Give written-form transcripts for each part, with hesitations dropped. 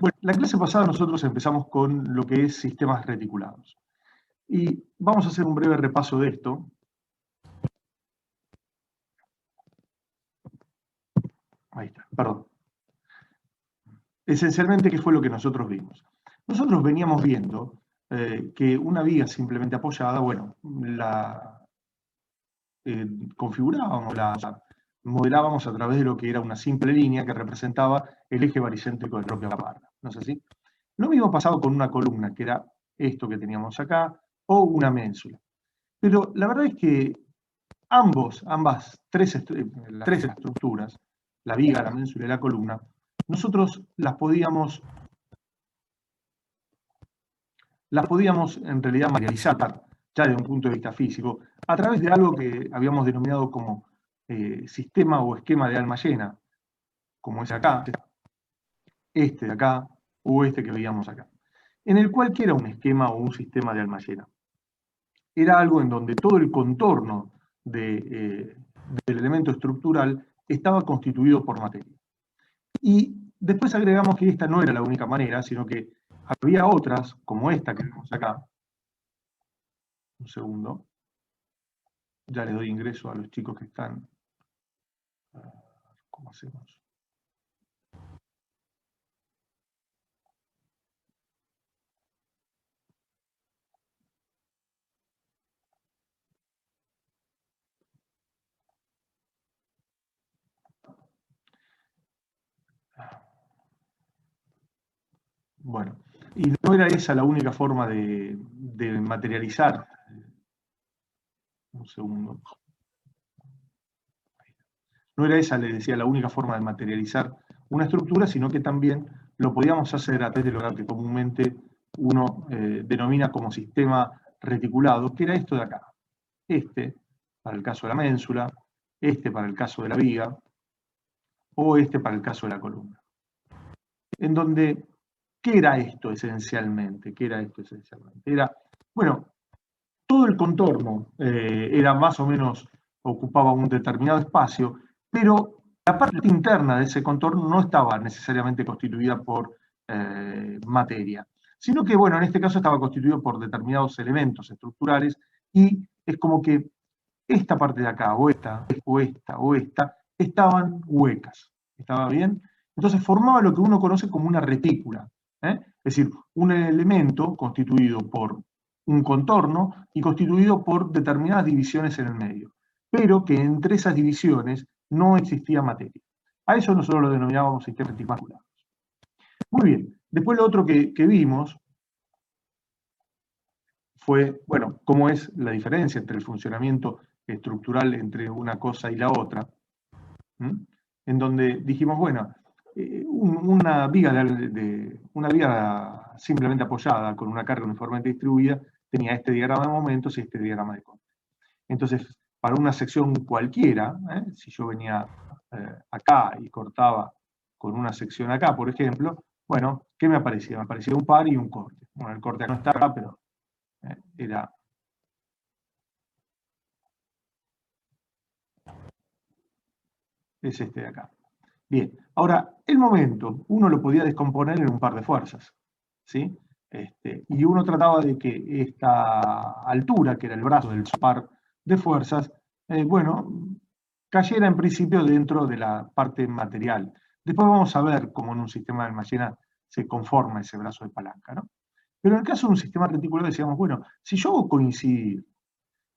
Bueno, la clase pasada nosotros empezamos con lo que es sistemas reticulados. Y vamos a hacer un breve repaso de esto. Ahí está, perdón. Esencialmente, ¿qué fue lo que nosotros vimos? Nosotros veníamos viendo que una viga simplemente apoyada, bueno, la configurábamos, la modelábamos a través de lo que era una simple línea que representaba el eje baricéntrico del propio barra. ¿No es así? Lo mismo pasaba con una columna, que era esto que teníamos acá, o una ménsula. Pero la verdad es que ambas tres estructuras, la viga, la ménsula y la columna, nosotros las podíamos en realidad materializar, ya desde un punto de vista físico, a través de algo que habíamos denominado como sistema o esquema de alma llena, como es acá, este de acá, o este que veíamos acá, en el cual que era un esquema o un sistema de alma llena. Era algo en donde todo el contorno del elemento estructural estaba constituido por materia. Y después agregamos que esta no era la única manera, sino que había otras, como esta que vemos acá. Un segundo. Ya le doy ingreso a los chicos que están. ¿Cómo hacemos? Bueno, y no era esa la única forma de materializar. Un segundo. No era esa, le decía, la única forma de materializar una estructura, sino que también lo podíamos hacer a través de lo que comúnmente uno denomina como sistema reticulado, que era esto de acá. Este, para el caso de la ménsula, este para el caso de la viga, o este para el caso de la columna. En donde, ¿qué era esto esencialmente? ¿Qué era esto esencialmente? Era, bueno, todo el contorno era más o menos, ocupaba un determinado espacio, pero la parte interna de ese contorno no estaba necesariamente constituida por materia, sino que, bueno, en este caso estaba constituido por determinados elementos estructurales y es como que esta parte de acá, o esta, o esta, o esta, estaban huecas. ¿Estaba bien? Entonces formaba lo que uno conoce como una retícula. Es decir, un elemento constituido por un contorno y constituido por determinadas divisiones en el medio, pero que entre esas divisiones no existía materia. A eso nosotros lo denominábamos sistemas reticulados. Muy bien, después lo otro que vimos fue, bueno, cómo es la diferencia entre el funcionamiento estructural entre una cosa y la otra, en donde dijimos, bueno, una viga simplemente apoyada con una carga uniformemente distribuida tenía este diagrama de momentos y este diagrama de corte. Entonces, para una sección cualquiera, si yo venía acá y cortaba con una sección acá, por ejemplo, bueno, ¿qué me aparecía? Me aparecía un par y un corte. Bueno, el corte acá no está acá, pero era... es este de acá. Bien, ahora, el momento, uno lo podía descomponer en un par de fuerzas, ¿sí? Y uno trataba de que esta altura, que era el brazo del par de fuerzas, bueno, cayera en principio dentro de la parte material. Después vamos a ver cómo en un sistema de almacena se conforma ese brazo de palanca, ¿no? Pero en el caso de un sistema reticular decíamos, bueno, si yo hago coincidir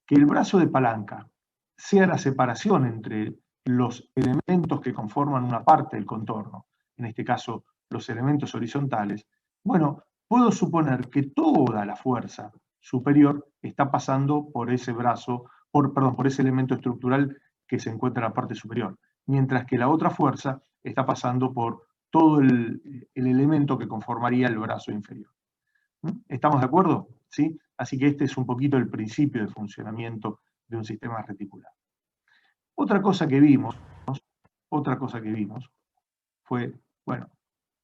que el brazo de palanca sea la separación entre los elementos que conforman una parte del contorno, en este caso los elementos horizontales, bueno, puedo suponer que toda la fuerza superior está pasando por ese brazo, por ese elemento estructural que se encuentra en la parte superior, mientras que la otra fuerza está pasando por todo el elemento que conformaría el brazo inferior. ¿Estamos de acuerdo? ¿Sí? Así que este es un poquito el principio de funcionamiento de un sistema reticular. Otra cosa que vimos fue, bueno,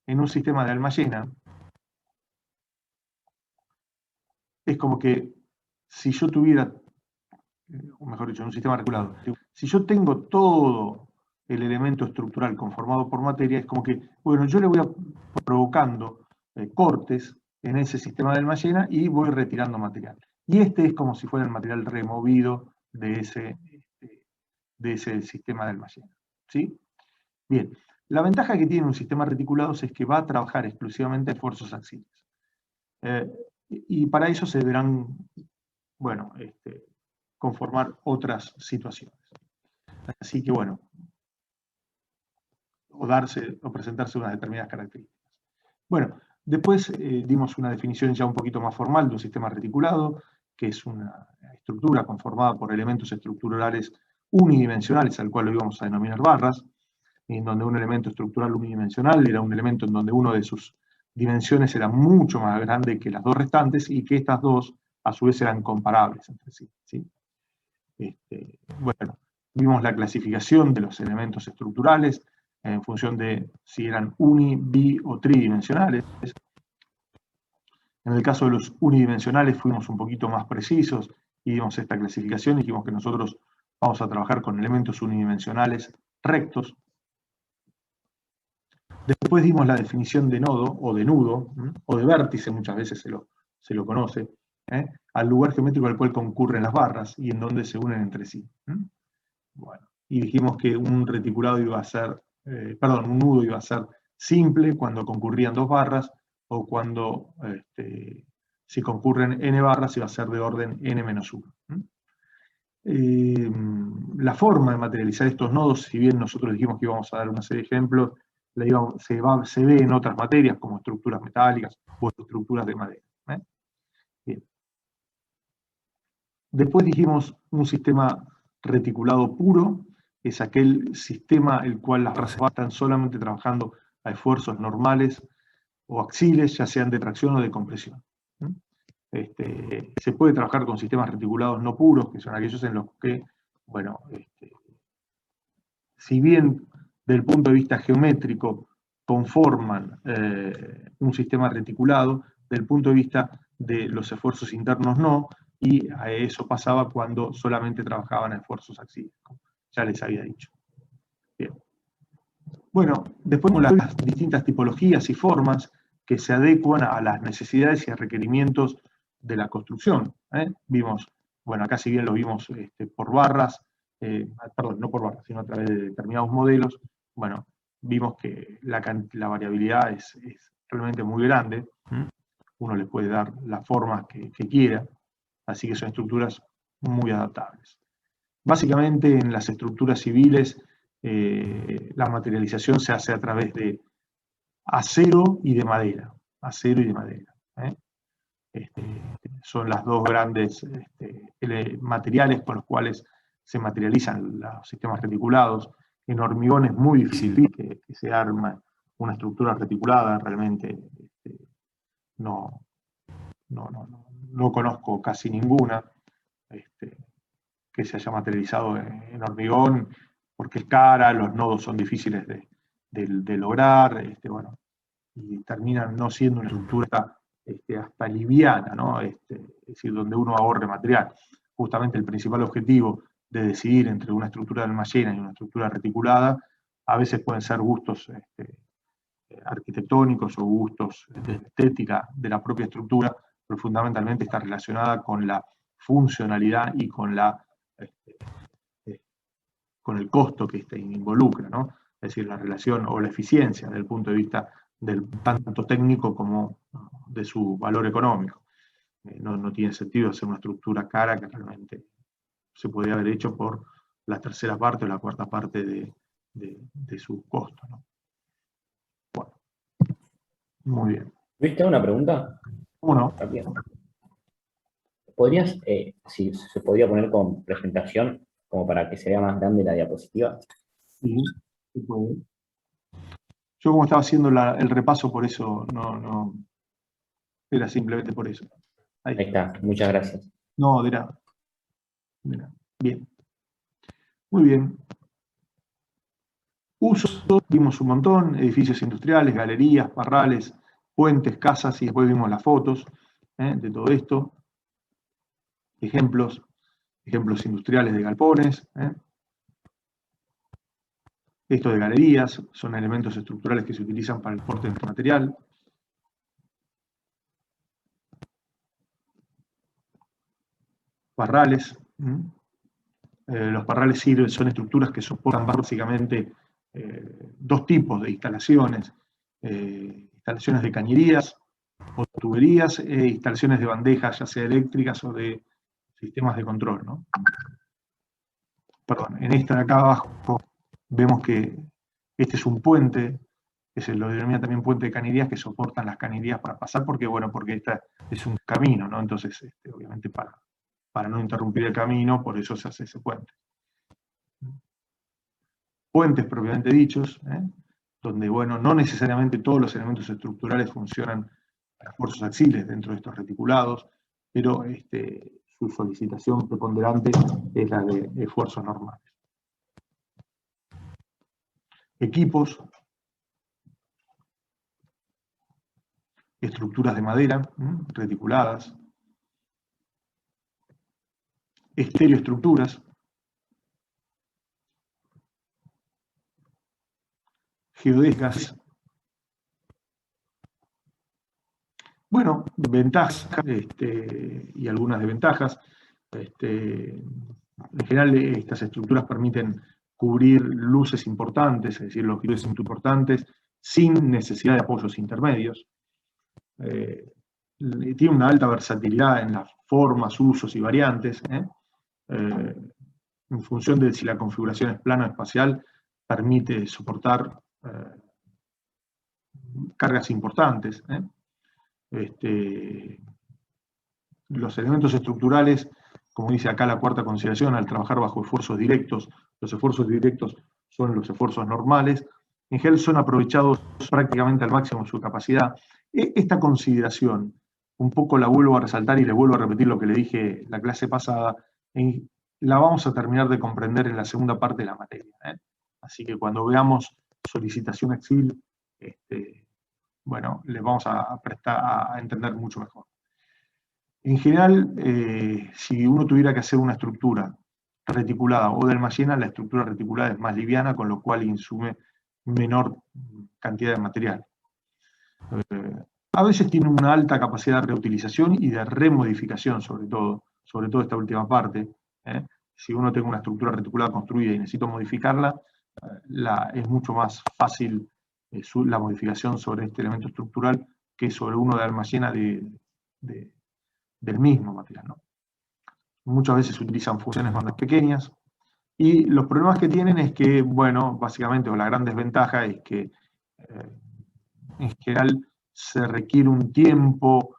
en un sistema de alma llena, es como que si yo tuviera, o mejor dicho, en un sistema reticulado, si yo tengo todo el elemento estructural conformado por materia, es como que, bueno, yo le voy provocando cortes en ese sistema del Mallena y voy retirando material. Y este es como si fuera el material removido de ese sistema del Mallena. ¿Sí? Bien, la ventaja que tiene un sistema reticulado es que va a trabajar exclusivamente esfuerzos axiales. Y para eso se deberán, bueno, conformar otras situaciones. Así que, bueno, o presentarse unas determinadas características. Bueno, después dimos una definición ya un poquito más formal de un sistema reticulado, que es una estructura conformada por elementos estructurales unidimensionales, al cual lo íbamos a denominar barras, en donde un elemento estructural unidimensional era un elemento en donde uno de sus dimensiones era mucho más grande que las dos restantes y que estas dos, a su vez, eran comparables entre sí. ¿Sí? Bueno, vimos la clasificación de los elementos estructurales en función de si eran uni, bi o tridimensionales. En el caso de los unidimensionales fuimos un poquito más precisos y dimos esta clasificación y dijimos que nosotros vamos a trabajar con elementos unidimensionales rectos. Después dimos la definición de nodo o de nudo, o de vértice, muchas veces se lo conoce, al lugar geométrico al cual concurren las barras y en donde se unen entre sí. Bueno, y dijimos que un reticulado iba a ser, un nudo iba a ser simple cuando concurrían dos barras, o cuando si concurren n barras iba a ser de orden n-1. La forma de materializar estos nodos, si bien nosotros dijimos que íbamos a dar una serie de ejemplos, se ve en otras materias como estructuras metálicas o estructuras de madera. Bien. Después dijimos un sistema reticulado puro, es aquel sistema el cual las barras están solamente trabajando a esfuerzos normales o axiles, ya sean de tracción o de compresión. Se puede trabajar con sistemas reticulados no puros, que son aquellos en los que, bueno, si bien del punto de vista geométrico conforman un sistema reticulado, del punto de vista de los esfuerzos internos no, y a eso pasaba cuando solamente trabajaban a esfuerzos axiales, como ya les había dicho. Bien. Bueno, después vemos las distintas tipologías y formas que se adecuan a las necesidades y a requerimientos de la construcción. Vimos, bueno, acá si bien lo vimos por barras, perdón, no por barras, sino a través de determinados modelos, bueno, vimos que la variabilidad es realmente muy grande. Uno le puede dar las formas que quiera, así que son estructuras muy adaptables. Básicamente en las estructuras civiles la materialización se hace a través de acero y de madera. Acero y de madera. Son las dos grandes materiales con los cuales se materializan los sistemas reticulados. En hormigón es muy difícil que se arme una estructura reticulada, realmente no conozco casi ninguna que se haya materializado en hormigón, porque es cara, los nodos son difíciles de lograr, bueno, y terminan no siendo una estructura hasta liviana, ¿no? Es decir, donde uno ahorre material. Justamente el principal objetivo de decidir entre una estructura de Mallena y una estructura reticulada, a veces pueden ser gustos arquitectónicos o gustos de estética de la propia estructura, pero fundamentalmente está relacionada con la funcionalidad y con el costo que involucra, ¿no? Es decir, la relación o la eficiencia desde el punto de vista del tanto técnico como de su valor económico. No tiene sentido hacer una estructura cara que realmente se podría haber hecho por la tercera parte o la cuarta parte de su costo, ¿no? Bueno, muy bien. Luis, ¿te hago una pregunta? Uno. ¿Podrías, si se podría poner con presentación, como para que se vea más grande la diapositiva? Sí, se puede. Yo como estaba haciendo el repaso, por eso no era simplemente por eso. Ahí está, muchas gracias. No, de nada. Bien. Muy bien. Usos, vimos un montón, edificios industriales, galerías, parrales, puentes, casas, y después vimos las fotos de todo esto. Ejemplos industriales de galpones. Esto de galerías, son elementos estructurales que se utilizan para el porte de material. Parrales. Los parrales son estructuras que soportan básicamente dos tipos de instalaciones. Instalaciones de cañerías o tuberías e instalaciones de bandejas, ya sea eléctricas o de sistemas de control, ¿no? Perdón, en esta de acá abajo vemos que este es un puente, que se lo denomina también puente de cañerías, que soportan las cañerías para pasar, porque este es un camino, ¿no? Entonces, obviamente para no interrumpir el camino, por eso se hace ese puente. Puentes propiamente dichos, donde, bueno, no necesariamente todos los elementos estructurales funcionan a esfuerzos axiles dentro de estos reticulados, pero su solicitación preponderante es la de esfuerzos normales. Equipos, estructuras de madera, reticuladas, estereoestructuras, geodésicas. Bueno, ventajas y algunas desventajas. En general, estas estructuras permiten cubrir luces importantes, es decir, longitudes importantes, sin necesidad de apoyos intermedios. Tiene una alta versatilidad en las formas, usos y variantes. En función de si la configuración es plano o espacial, permite soportar cargas importantes. Los elementos estructurales, como dice acá la cuarta consideración, al trabajar bajo esfuerzos directos, los esfuerzos directos son los esfuerzos normales, en general son aprovechados prácticamente al máximo de su capacidad. Esta consideración, un poco la vuelvo a resaltar y le vuelvo a repetir lo que le dije la clase pasada, la vamos a terminar de comprender en la segunda parte de la materia. Así que cuando veamos solicitación exil, bueno, le vamos a entender mucho mejor. En general, si uno tuviera que hacer una estructura reticulada o de Almayena, la estructura reticulada es más liviana, con lo cual insume menor cantidad de material. A veces tiene una alta capacidad de reutilización y de remodificación, sobre todo esta última parte. Si uno tiene una estructura reticulada construida y necesito modificarla, es mucho más fácil la modificación sobre este elemento estructural que sobre uno de Almayena del mismo material, ¿no? Muchas veces se utilizan funciones más pequeñas, y los problemas que tienen es que, bueno, básicamente, o la gran desventaja es que en general se requiere un tiempo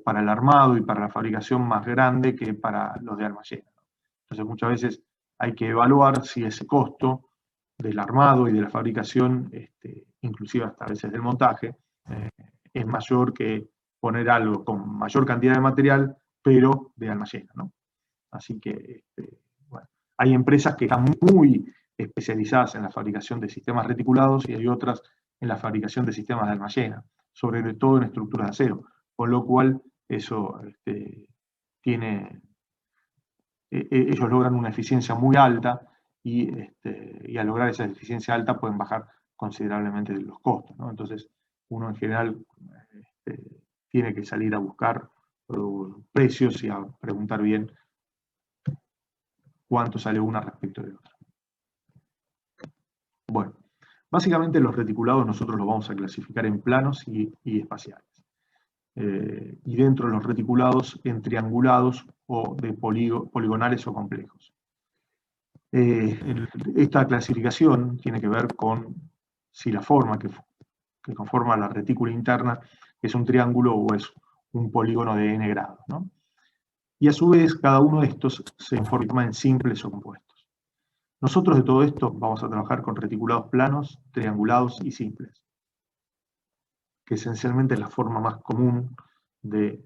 para el armado y para la fabricación más grande que para los de Almayena. Entonces muchas veces hay que evaluar si ese costo del armado y de la fabricación, inclusive hasta a veces del montaje, es mayor que poner algo con mayor cantidad de material, pero de Almayena, ¿no? Así que, bueno, hay empresas que están muy especializadas en la fabricación de sistemas reticulados y hay otras en la fabricación de sistemas de Almayena, sobre todo en estructuras de acero, con lo cual eso ellos logran una eficiencia muy alta y al lograr esa eficiencia alta pueden bajar considerablemente los costos, ¿no? Entonces, uno en general tiene que salir a buscar precios y a preguntar bien cuánto sale una respecto de otra. Bueno, básicamente los reticulados nosotros los vamos a clasificar en planos y espaciales. Y dentro de los reticulados en triangulados o de poligonales o complejos. Esta clasificación tiene que ver con si la forma que conforma la retícula interna es un triángulo o es un polígono de n grados, ¿no? Y a su vez, cada uno de estos se forma en simples o compuestos. Nosotros de todo esto vamos a trabajar con reticulados planos, triangulados y simples, que esencialmente es la forma más común de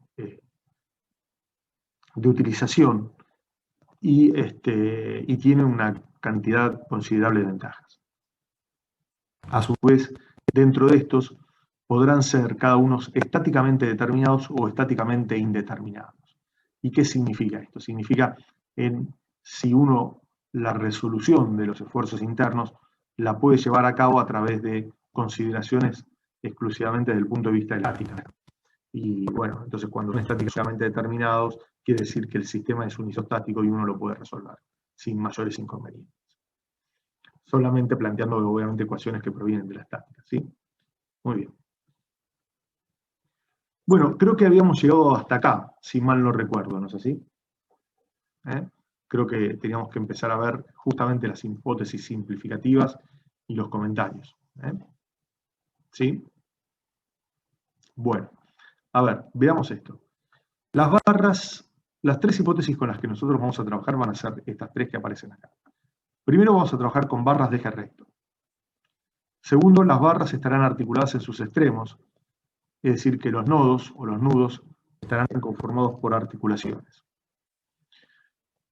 utilización y tiene una cantidad considerable de ventajas. A su vez, dentro de estos podrán ser cada uno estáticamente determinados o estáticamente indeterminados. ¿Y qué significa esto? Significa si la resolución de los esfuerzos internos la puede llevar a cabo a través de consideraciones exclusivamente desde el punto de vista de la estática. Y bueno, entonces cuando son estáticamente determinados, quiere decir que el sistema es unisostático y uno lo puede resolver sin mayores inconvenientes. Solamente planteando obviamente ecuaciones que provienen de la estática, ¿sí? Muy bien. Bueno, creo que habíamos llegado hasta acá, si mal no recuerdo, ¿no es así? Creo que teníamos que empezar a ver justamente las hipótesis simplificativas y los comentarios. ¿Sí? Bueno, a ver, veamos esto. Las barras, las tres hipótesis con las que nosotros vamos a trabajar van a ser estas tres que aparecen acá. Primero vamos a trabajar con barras de eje recto. Segundo, las barras estarán articuladas en sus extremos, es decir, que los nodos o los nudos estarán conformados por articulaciones.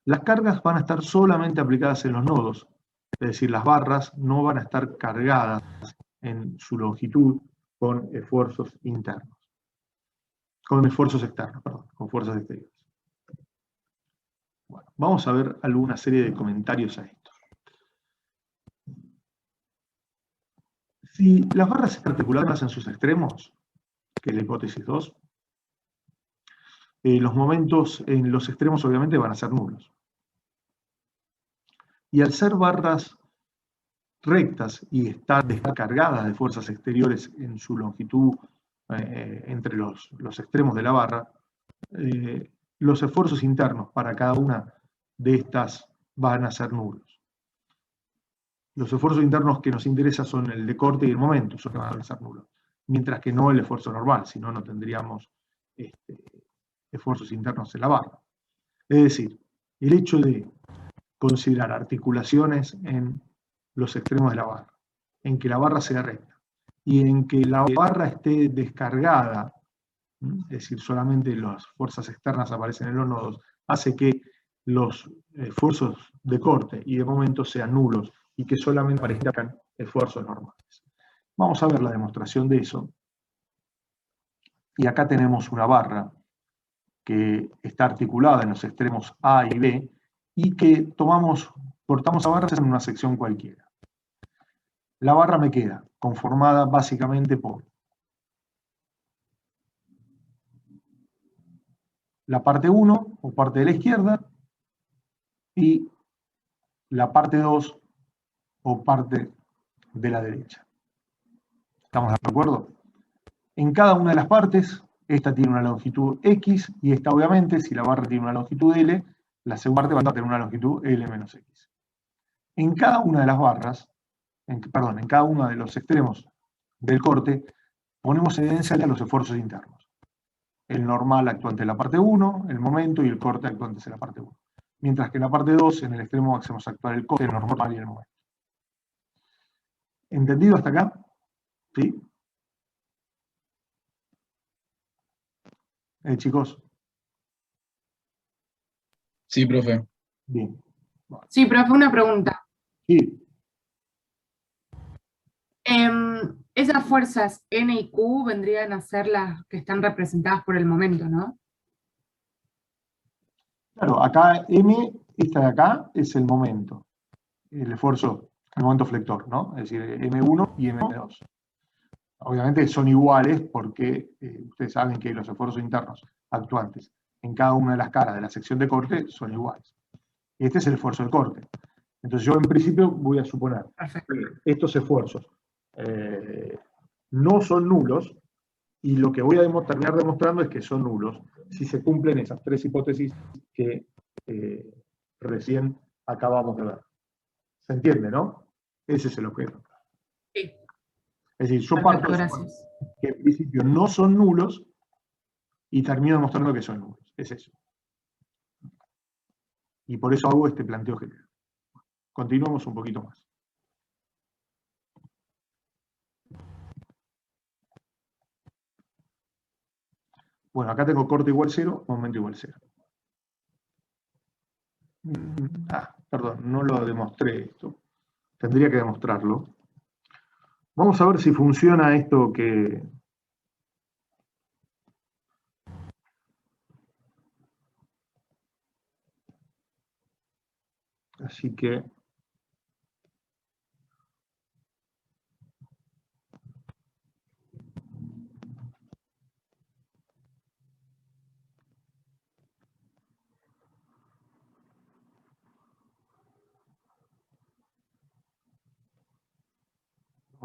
Las cargas van a estar solamente aplicadas en los nodos, es decir, las barras no van a estar cargadas en su longitud con esfuerzos internos. Con esfuerzos externos, perdón, con fuerzas exteriores. Bueno, vamos a ver alguna serie de comentarios a esto. Si las barras están articuladas en sus extremos, que es la hipótesis 2, los momentos en los extremos obviamente van a ser nulos. Y al ser barras rectas y estar descargadas de fuerzas exteriores en su longitud entre los extremos de la barra, los esfuerzos internos para cada una de estas van a ser nulos. Los esfuerzos internos que nos interesan son el de corte y el momento, son que van a ser nulos, mientras que no el esfuerzo normal, si no, no tendríamos esfuerzos internos en la barra. Es decir, el hecho de considerar articulaciones en los extremos de la barra, en que la barra sea recta y en que la barra esté descargada, es decir, solamente las fuerzas externas aparecen en los nodos, hace que los esfuerzos de corte y de momento sean nulos y que solamente aparezcan esfuerzos normales. Vamos a ver la demostración de eso. Y acá tenemos una barra que está articulada en los extremos A y B y que cortamos a barras en una sección cualquiera. La barra me queda conformada básicamente por la parte 1 o parte de la izquierda y la parte 2 o parte de la derecha. ¿Estamos de acuerdo? En cada una de las partes, esta tiene una longitud X y esta obviamente, si la barra tiene una longitud L, la segunda parte va a tener una longitud L menos X. En cada una de las barras, en cada uno de los extremos del corte, ponemos evidencia a los esfuerzos internos. El normal actuante en la parte 1, el momento y el corte actuantes en la parte 1. Mientras que en la parte 2, en el extremo hacemos actuar el corte, el normal y el momento. ¿Entendido hasta acá? ¿Sí? Chicos. Sí, profe. Bien. Sí, profe, una pregunta. Sí. Esas fuerzas N y Q vendrían a ser las que están representadas por el momento, ¿no? Claro, acá M, esta de acá, es el momento. El esfuerzo, el momento flector, ¿no? Es decir, M1 y M2. Obviamente son iguales porque ustedes saben que los esfuerzos internos actuantes en cada una de las caras de la sección de corte son iguales. Este es el esfuerzo de corte. Entonces yo en principio voy a suponer que estos esfuerzos no son nulos y lo que voy a terminar demostrando es que son nulos si se cumplen esas tres hipótesis que recién acabamos de ver. ¿Se entiende, no? Ese es el objeto. Sí. Es decir, yo parto que en principio no son nulos y termino demostrando que son nulos. Es eso. Y por eso hago este planteo general. Continuamos un poquito más. Bueno, acá tengo corte igual 0, momento igual 0. Perdón, no lo demostré esto. Tendría que demostrarlo. Vamos a ver si funciona esto que... Así que...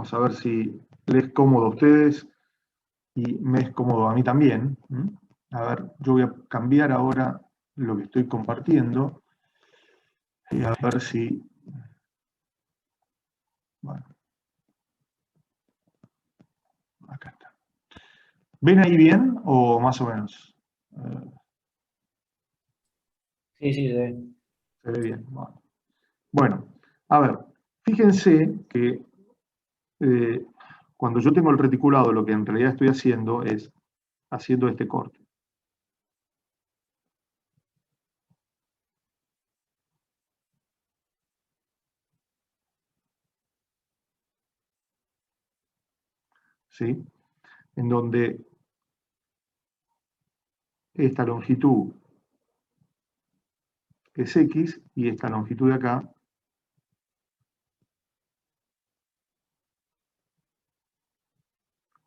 Vamos a ver si les es cómodo a ustedes y me es cómodo a mí también. A ver, yo voy a cambiar ahora lo que estoy compartiendo y a ver si... Bueno, acá está. ¿Ven ahí bien o más o menos? Sí, sí, se ve. Se ve bien. Bueno, a ver, fíjense que cuando yo tengo el reticulado, lo que en realidad estoy haciendo es haciendo este corte. ¿Sí? En donde esta longitud es X y esta longitud de acá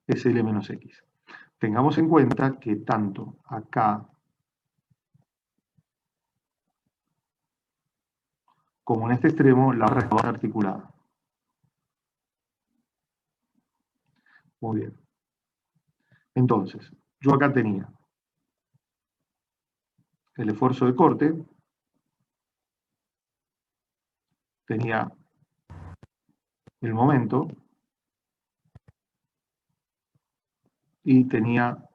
es L menos X. Tengamos en cuenta que tanto acá como en este extremo la barra está articulada. Muy bien. Entonces, yo acá tenía el esfuerzo de corte, tenía el momento y tenía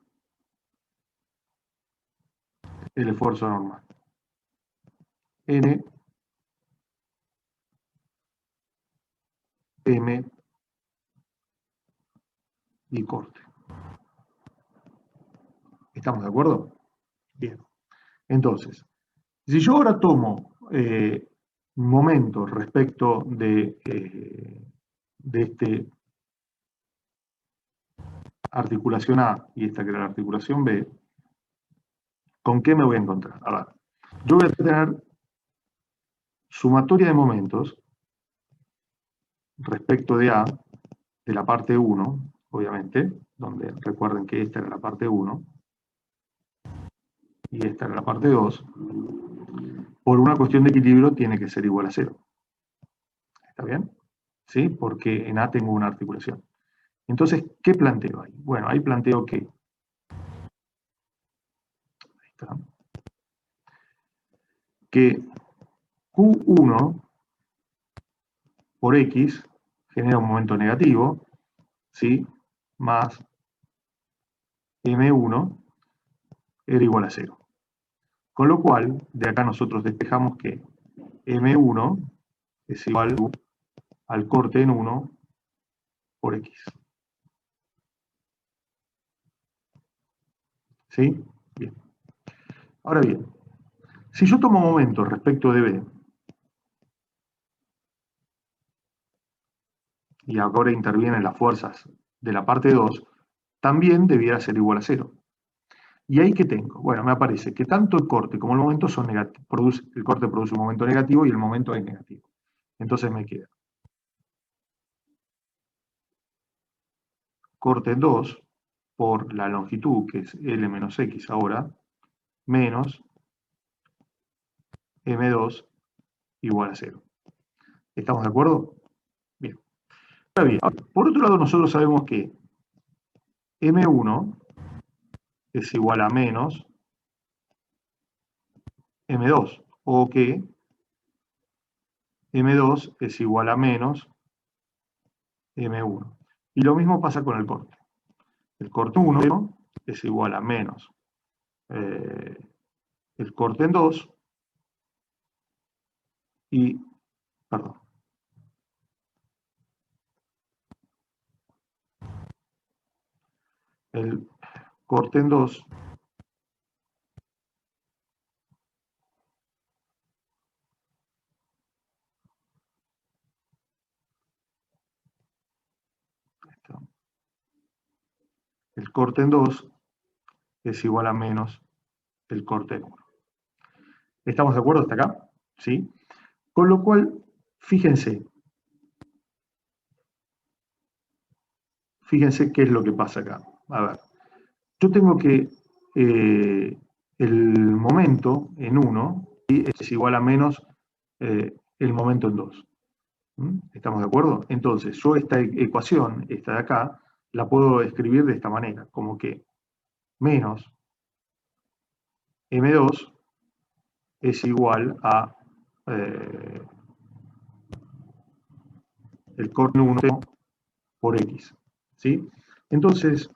el esfuerzo normal. N, M y corte. ¿Estamos de acuerdo? Bien. Entonces, si yo ahora tomo momentos respecto de este articulación A y esta que era la articulación B, ¿con qué me voy a encontrar? A ver, yo voy a tener sumatoria de momentos respecto de A, de la parte 1, obviamente, donde recuerden que esta era la parte 1 y esta era la parte 2, por una cuestión de equilibrio tiene que ser igual a 0. ¿Está bien? ¿Sí? Porque en A tengo una articulación. Entonces, ¿qué planteo ahí? Bueno, ahí planteo que... Ahí está. Que Q1 por X genera un momento negativo, ¿sí? Más M1 era igual a 0. Con lo cual, de acá nosotros despejamos que M1 es igual al corte en 1 por X. ¿Sí? Bien. Ahora bien, si yo tomo momentos respecto de B, y ahora intervienen las fuerzas de la parte 2, también debiera ser igual a 0. ¿Y ahí qué tengo? Bueno, me aparece que tanto el corte como el momento son negativos. El corte produce un momento negativo y el momento es negativo. Entonces me queda corte 2 por la longitud, que es L menos X ahora, menos M2 igual a 0. ¿Estamos de acuerdo? Bien. Ahora bien, por otro lado nosotros sabemos que M1 es igual a menos M2, o que M2 es igual a menos M1. Y lo mismo pasa con el corte. El corte 1 es igual a menos el corte en 2 y, perdón, el corte en 2 el corte en 2 es igual a menos el corte en 1. ¿Estamos de acuerdo hasta acá? ¿Sí? Con lo cual, fíjense qué es lo que pasa acá. A ver, yo tengo que el momento en 1 es igual a menos el momento en 2. ¿Estamos de acuerdo? Entonces, yo esta ecuación, esta de acá, la puedo escribir de esta manera, como que menos M2 es igual a el corte 1 por X, ¿sí? Entonces,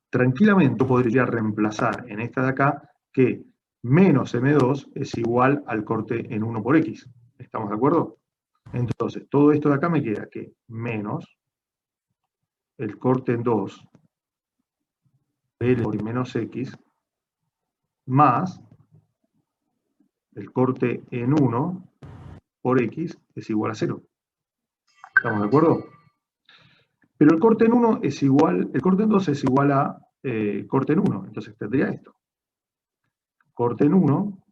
tranquilamente podría reemplazar en esta de acá que menos M2 es igual al corte en 1 por X. ¿Estamos de acuerdo? Entonces, todo esto de acá me queda que menos el corte en 2, L por menos X, más el corte en 1 por X es igual a 0. ¿Estamos de acuerdo? Pero el corte en 1 es igual, el corte en 2 es igual a corte en 1. Entonces tendría esto. Corte en 1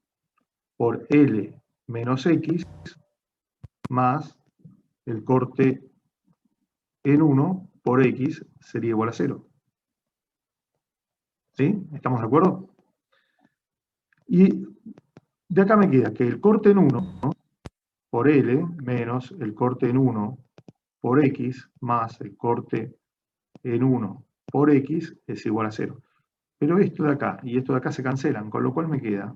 por L menos X más el corte en 1 por X sería igual a 0. ¿Sí? ¿Estamos de acuerdo? Y de acá me queda que el corte en 1, ¿no?, por L menos el corte en 1 por X más el corte en 1 por X es igual a 0. Pero esto de acá y esto de acá se cancelan, con lo cual me queda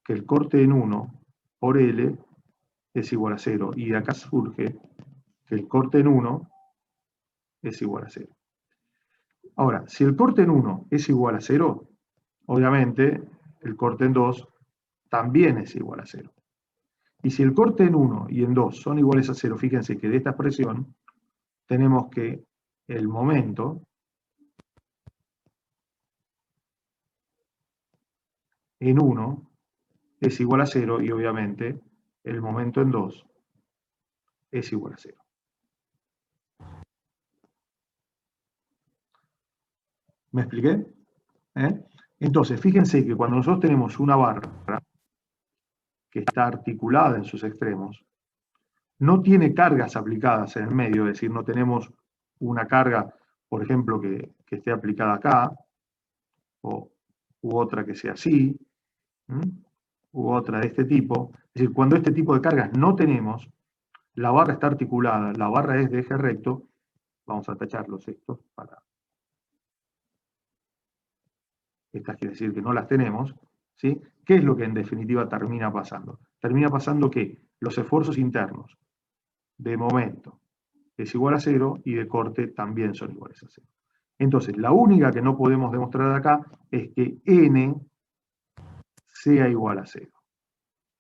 que el corte en 1 por L es igual a 0. Y de acá surge que el corte en 1 es igual a 0. Ahora, si el corte en 1 es igual a 0, obviamente el corte en 2 también es igual a 0. Y si el corte en 1 y en 2 son iguales a 0, fíjense que de esta expresión tenemos que el momento en 1 es igual a 0 y obviamente el momento en 2 es igual a 0. ¿Me expliqué? Entonces, fíjense que cuando nosotros tenemos una barra que está articulada en sus extremos, no tiene cargas aplicadas en el medio, es decir, no tenemos una carga, por ejemplo, que esté aplicada acá, u otra que sea así, u otra de este tipo. Es decir, cuando este tipo de cargas no tenemos, la barra está articulada, la barra es de eje recto, vamos a tacharlos estos para... Estas quiere decir que no las tenemos, ¿sí? ¿Qué es lo que en definitiva termina pasando? Termina pasando que los esfuerzos internos de momento es igual a 0 y de corte también son iguales a 0. Entonces, la única que no podemos demostrar acá es que n sea igual a 0.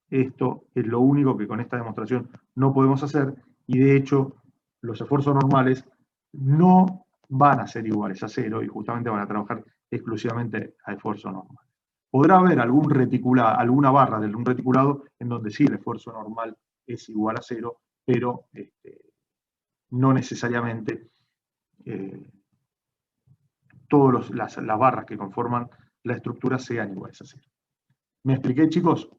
Esto es lo único que con esta demostración no podemos hacer y de hecho los esfuerzos normales no van a ser iguales a 0 y justamente van a trabajar exclusivamente a esfuerzo normal. Podrá haber alguna barra de un reticulado en donde sí el esfuerzo normal es igual a 0, pero no necesariamente todas las barras que conforman la estructura sean iguales a 0. ¿Me expliqué, chicos?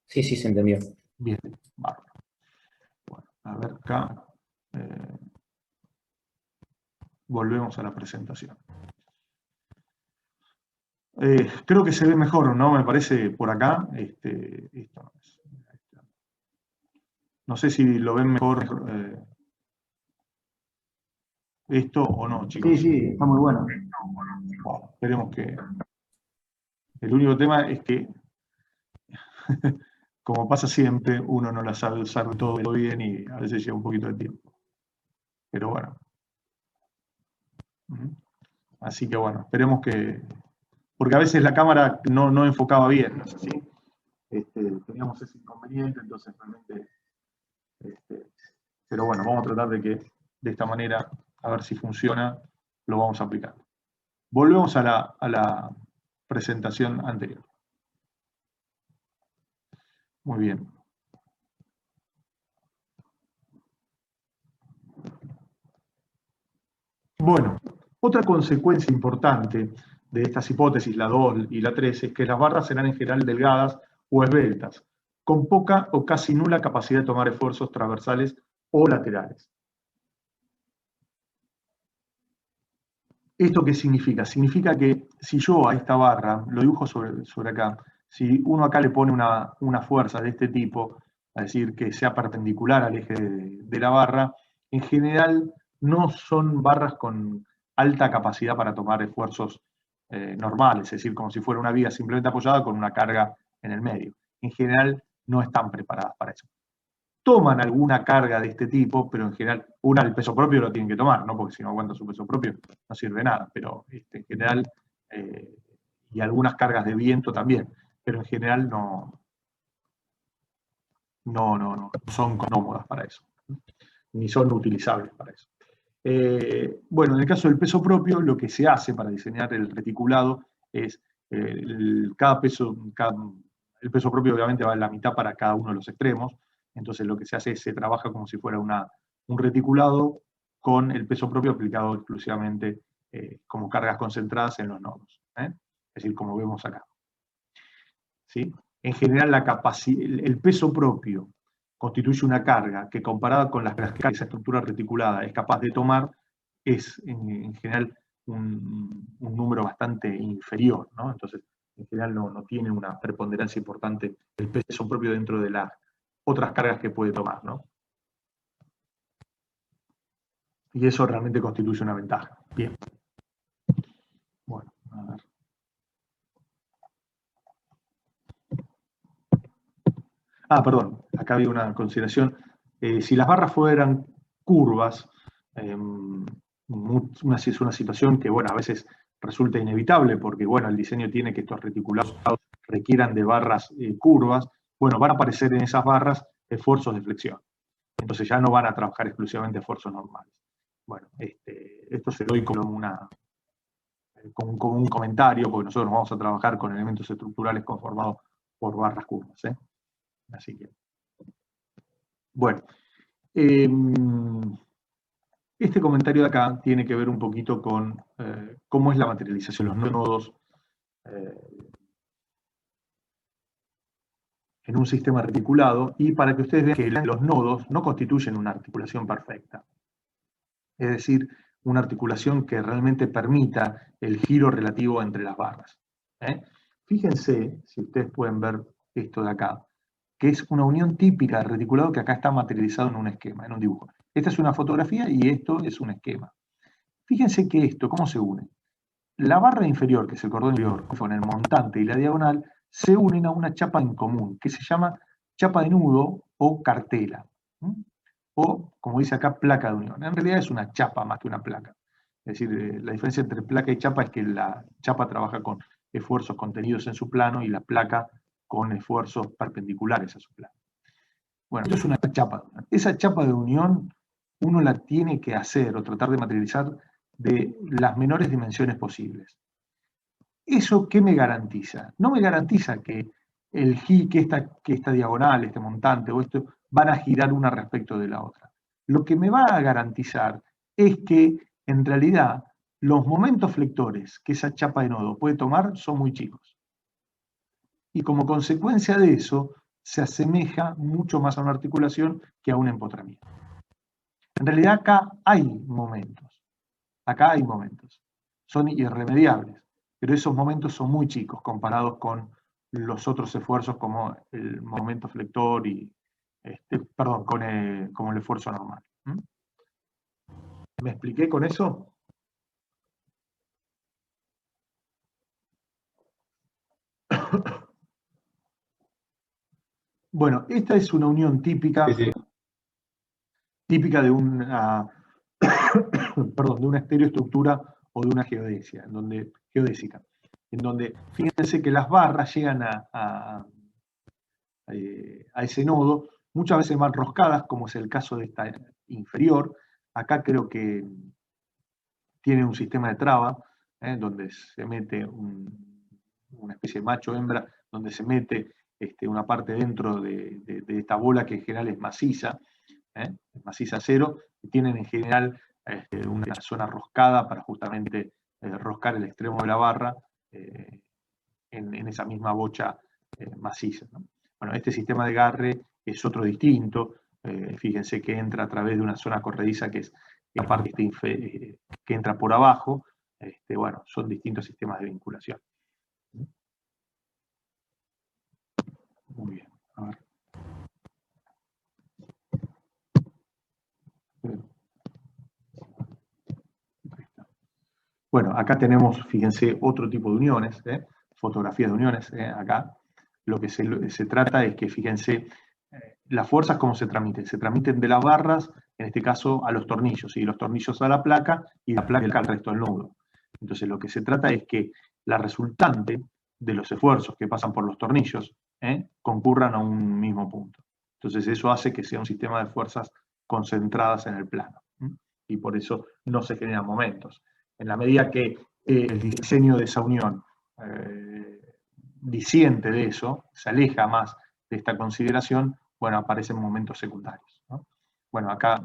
Sí, sí, se entendió. Bien, bárbaro. Bueno, a ver acá. Volvemos a la presentación. Creo que se ve mejor, ¿no? Me parece por acá. Esto. No sé si lo ven mejor esto o no, chicos. Sí, sí, está muy bueno. Bueno, esperemos que... El único tema es que, como pasa siempre, uno no la sabe usar todo bien y a veces lleva un poquito de tiempo. Pero bueno. Así que bueno, esperemos que... Porque a veces la cámara no enfocaba bien, ¿no es así? Teníamos ese inconveniente, entonces realmente... pero bueno, vamos a tratar de que de esta manera, a ver si funciona, lo vamos a aplicar. Volvemos a la presentación anterior. Muy bien. Bueno, otra consecuencia importante de estas hipótesis, la 2 y la 3, es que las barras serán en general delgadas o esbeltas, con poca o casi nula capacidad de tomar esfuerzos transversales o laterales. ¿Esto qué significa? Significa que si yo a esta barra, lo dibujo sobre acá, si uno acá le pone una fuerza de este tipo, es decir, que sea perpendicular al eje de la barra, en general no son barras con alta capacidad para tomar esfuerzos normales, es decir, como si fuera una viga simplemente apoyada con una carga en el medio. En general no están preparadas para eso. Toman alguna carga de este tipo, pero en general, el peso propio lo tienen que tomar, ¿no? Porque si no aguanta su peso propio no sirve de nada, pero en general, y algunas cargas de viento también, pero en general no son cómodas para eso, ni son utilizables para eso. Bueno, en el caso del peso propio, lo que se hace para diseñar el reticulado es el peso propio obviamente va en la mitad para cada uno de los extremos, entonces lo que se hace es se trabaja como si fuera un reticulado con el peso propio aplicado exclusivamente como cargas concentradas en los nodos, es decir, como vemos acá. ¿Sí? En general, el peso propio constituye una carga que comparada con las cargas que esa estructura reticulada es capaz de tomar, es en general un número bastante inferior, ¿no? Entonces, en general no tiene una preponderancia importante el peso propio dentro de las otras cargas que puede tomar, ¿no? Y eso realmente constituye una ventaja. Bien. Bueno, a ver. Perdón, acá había una consideración. Si las barras fueran curvas, es una situación que, bueno, a veces resulta inevitable porque, bueno, el diseño tiene que estos reticulados requieran de barras curvas. Bueno, van a aparecer en esas barras esfuerzos de flexión. Entonces ya no van a trabajar exclusivamente esfuerzos normales. Bueno, esto se lo doy como un comentario, porque nosotros vamos a trabajar con elementos estructurales conformados por barras curvas, Así que, bueno, este comentario de acá tiene que ver un poquito con cómo es la materialización de los nodos en un sistema reticulado, y para que ustedes vean que los nodos no constituyen una articulación perfecta. Es decir, una articulación que realmente permita el giro relativo entre las barras. Fíjense, si ustedes pueden ver esto de acá, que es una unión típica del reticulado que acá está materializado en un esquema, en un dibujo. Esta es una fotografía y esto es un esquema. Fíjense que esto, ¿cómo se une? La barra inferior, que es el cordón inferior, con el montante y la diagonal, se unen a una chapa en común, que se llama chapa de nudo o cartela. O, como dice acá, placa de unión. En realidad es una chapa más que una placa. Es decir, la diferencia entre placa y chapa es que la chapa trabaja con esfuerzos contenidos en su plano y la placa con esfuerzos perpendiculares a su plano. Bueno, esto es una chapa. Esa chapa de unión uno la tiene que hacer o tratar de materializar de las menores dimensiones posibles. ¿Eso qué me garantiza? No me garantiza que esta diagonal, este montante o esto van a girar una respecto de la otra. Lo que me va a garantizar es que en realidad los momentos flectores que esa chapa de nodo puede tomar son muy chicos. Y como consecuencia de eso, se asemeja mucho más a una articulación que a un empotramiento. En realidad acá hay momentos. Son irremediables, pero esos momentos son muy chicos comparados con los otros esfuerzos como el momento flector y, como el esfuerzo normal. ¿Me expliqué con eso? Bueno, esta es una unión típica, típica de una, de una estereoestructura o de una geodésica, en donde fíjense que las barras llegan a ese nodo, muchas veces más enroscadas, como es el caso de esta inferior. Acá creo que tiene un sistema de traba, donde se mete una especie de macho-hembra, donde se mete una parte dentro de esta bola que en general es maciza cero, y tienen en general una zona roscada para justamente roscar el extremo de la barra en esa misma bocha maciza, ¿no? Bueno, este sistema de agarre es otro distinto. Fíjense que entra a través de una zona corrediza que es la parte que entra por abajo. Bueno, son distintos sistemas de vinculación. Muy bien. A ver. Bueno, acá tenemos, fíjense, otro tipo de uniones, fotografías de uniones, acá. Lo que se trata es que, fíjense, las fuerzas cómo se transmiten de las barras, en este caso a los tornillos, y los tornillos a la placa, y la placa al resto del nudo. Entonces lo que se trata es que la resultante de los esfuerzos que pasan por los tornillos concurran a un mismo punto. Entonces eso hace que sea un sistema de fuerzas concentradas en el plano. Y por eso no se generan momentos. En la medida que el diseño de esa unión disiente de eso, se aleja más de esta consideración, bueno, aparecen momentos secundarios, ¿no? Bueno, acá,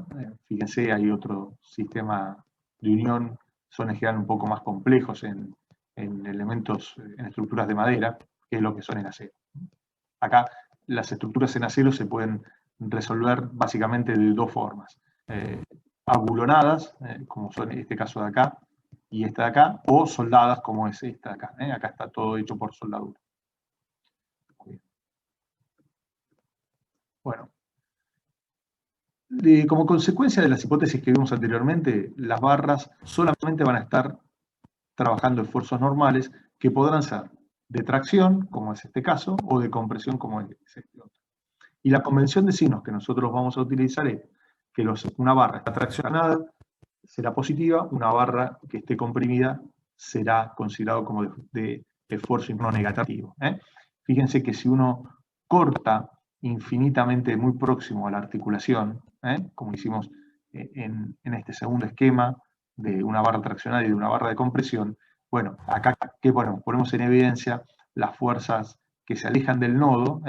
fíjense, hay otro sistema de unión, son en general un poco más complejos en elementos, en estructuras de madera, que es lo que son en acero. Acá las estructuras en acero se pueden resolver básicamente de dos formas. Abulonadas, como son este caso de acá y esta de acá, o soldadas como es esta de acá. Acá está todo hecho por soldadura. Bueno, como consecuencia de las hipótesis que vimos anteriormente, las barras solamente van a estar trabajando esfuerzos normales que podrán ser de tracción, como es este caso, o de compresión, como es este otro. Y la convención de signos que nosotros vamos a utilizar es que una barra está traccionada, será positiva, una barra que esté comprimida será considerado como de esfuerzo no negativo. Fíjense que si uno corta infinitamente muy próximo a la articulación, como hicimos en este segundo esquema de una barra traccionada y de una barra de compresión, bueno, acá ponemos en evidencia las fuerzas que se alejan del nodo,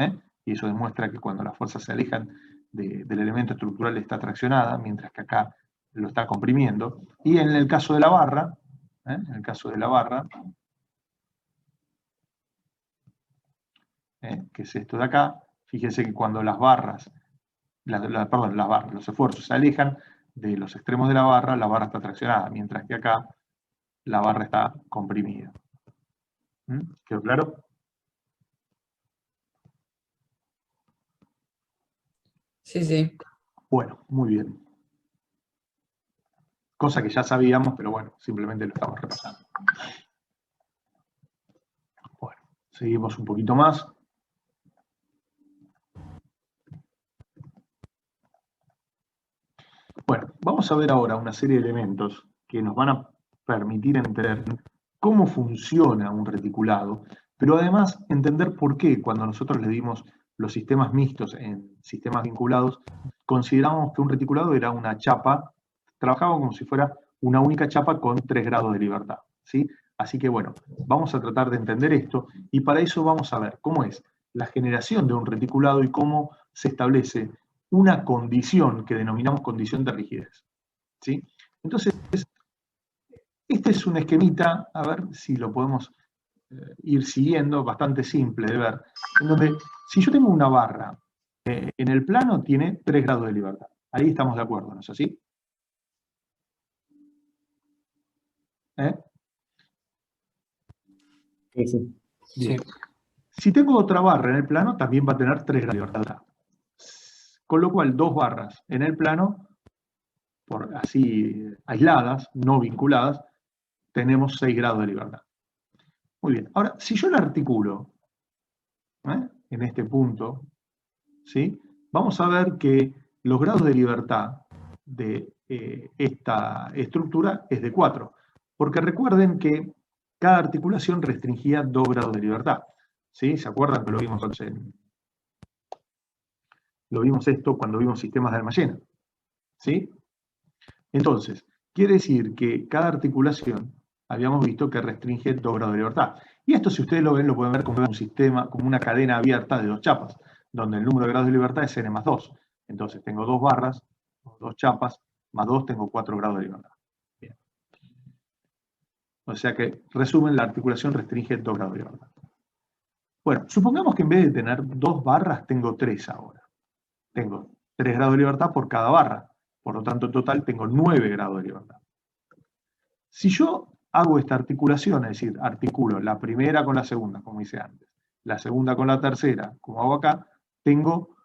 y eso demuestra que cuando las fuerzas se alejan del elemento estructural está traccionada, mientras que acá lo está comprimiendo. Y en el caso de la barra, que es esto de acá, fíjense que cuando las barras, los esfuerzos se alejan de los extremos de la barra está traccionada, mientras que acá la barra está comprimida. ¿Quedó claro? Sí, sí. Bueno, muy bien. Cosa que ya sabíamos, pero bueno, simplemente lo estamos repasando. Bueno, seguimos un poquito más. Bueno, vamos a ver ahora una serie de elementos que nos van a permitir entender cómo funciona un reticulado, pero además entender por qué cuando nosotros le dimos los sistemas mixtos en sistemas vinculados, consideramos que un reticulado era una chapa, trabajaba como si fuera una única chapa con 3 grados de libertad, ¿sí? Así que bueno, vamos a tratar de entender esto y para eso vamos a ver cómo es la generación de un reticulado y cómo se establece una condición que denominamos condición de rigidez, ¿sí? Entonces, este es un esquemita, a ver si lo podemos ir siguiendo, bastante simple de ver, en donde si yo tengo una barra en el plano tiene 3 grados de libertad. Ahí estamos de acuerdo, ¿no es así? Sí, sí. Bien. Sí. Si tengo otra barra en el plano, también va a tener 3 grados de libertad. Con lo cual, 2 barras en el plano, por así aisladas, no vinculadas, tenemos 6 grados de libertad. Muy bien. Ahora, si yo la articulo en este punto, ¿sí? Vamos a ver que los grados de libertad de esta estructura es de 4. Porque recuerden que cada articulación restringía 2 grados de libertad. ¿Sí? ¿Se acuerdan que lo vimos esto cuando vimos sistemas de Almayena? ¿Sí? Entonces, quiere decir que cada articulación habíamos visto que restringe 2 grados de libertad. Y esto, si ustedes lo ven, lo pueden ver como un sistema, como una cadena abierta de 2 chapas, donde el número de grados de libertad es n más 2. Entonces tengo 2 barras, 2 chapas, más 2 tengo 4 grados de libertad. Bien. O sea que, resumen, la articulación restringe 2 grados de libertad. Bueno, supongamos que en vez de tener 2 barras, tengo 3 ahora. Tengo 3 grados de libertad por cada barra. Por lo tanto, en total tengo 9 grados de libertad. Si yo hago esta articulación, es decir, articulo la primera con la segunda, como hice antes, la segunda con la tercera, como hago acá, tengo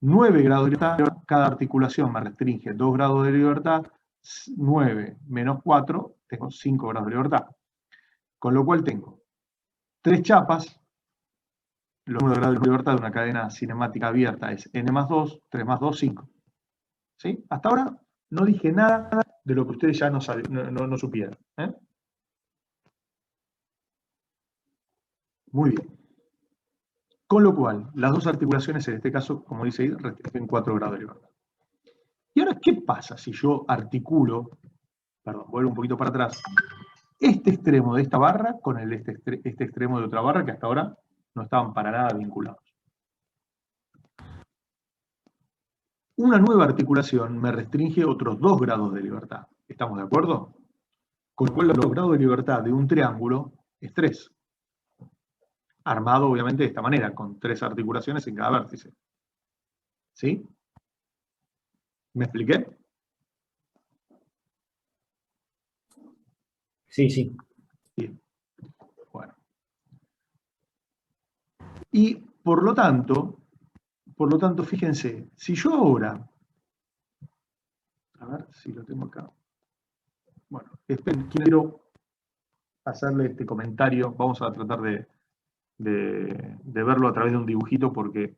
9 grados de libertad, cada articulación me restringe 2 grados de libertad, 9 menos 4, tengo 5 grados de libertad. Con lo cual tengo 3 chapas, los números de grados de libertad de una cadena cinemática abierta es n más 2, 3 más 2, 5. ¿Sí? Hasta ahora no dije nada de lo que ustedes ya no supieran. Muy bien. Con lo cual, las dos articulaciones, en este caso, como dice ahí, restringen 4 grados de libertad. Y ahora, ¿qué pasa si yo articulo, perdón, vuelvo un poquito para atrás, este extremo de esta barra con este extremo de otra barra que hasta ahora no estaban para nada vinculados? Una nueva articulación me restringe otros 2 grados de libertad. ¿Estamos de acuerdo? Con lo cual, los grados de libertad de un triángulo es 3. Armado, obviamente, de esta manera, con 3 articulaciones en cada vértice. ¿Sí? ¿Me expliqué? Sí, sí. Bien. Bueno. Y por lo tanto, fíjense, si yo ahora, a ver si lo tengo acá. Bueno, quiero hacerle este comentario. Vamos a tratar de verlo a través de un dibujito porque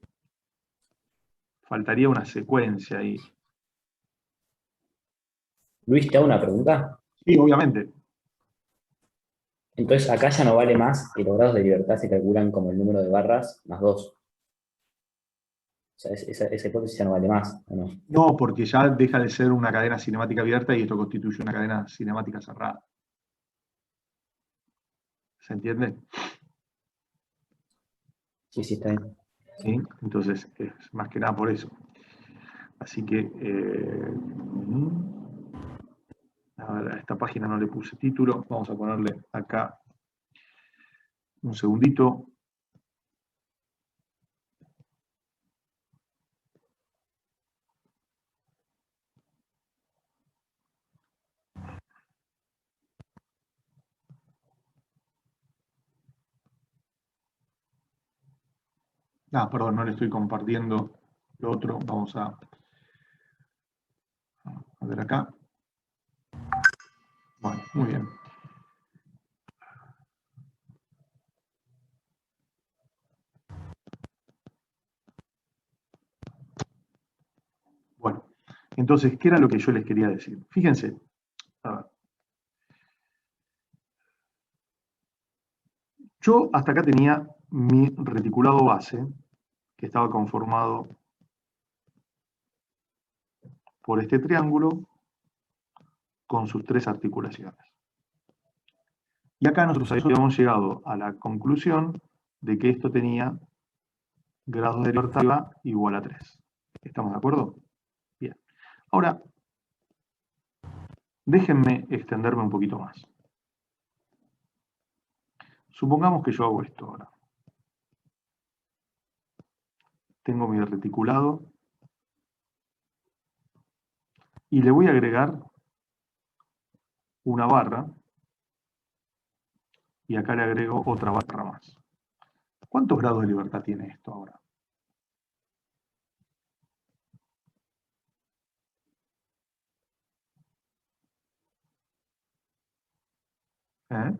faltaría una secuencia ahí. Luis, ¿te hago una pregunta? Sí, obviamente. Entonces acá ya no vale más que los grados de libertad se calculan como el número de barras más 2. O sea, esa hipótesis ya no vale más, ¿o no? No, porque ya deja de ser una cadena cinemática abierta y esto constituye una cadena cinemática cerrada. ¿Se entiende? Sí, sí, está bien. ¿Sí? Entonces, es más que nada por eso. Así que, a ver, a esta página no le puse título. Vamos a ponerle acá un segundito. Perdón, no le estoy compartiendo lo otro. Vamos a ver acá. Bueno, muy bien. Bueno, entonces, ¿qué era lo que yo les quería decir? Fíjense, a ver. Yo hasta acá tenía mi reticulado base, que estaba conformado por este triángulo con sus 3 articulaciones. Y acá nosotros habíamos llegado a la conclusión de que esto tenía grados de libertad igual a 3. ¿Estamos de acuerdo? Bien. Ahora, déjenme extenderme un poquito más. Supongamos que yo hago esto ahora. Tengo mi reticulado y le voy a agregar una barra y acá le agrego otra barra más. ¿Cuántos grados de libertad tiene esto ahora? ¿Eh?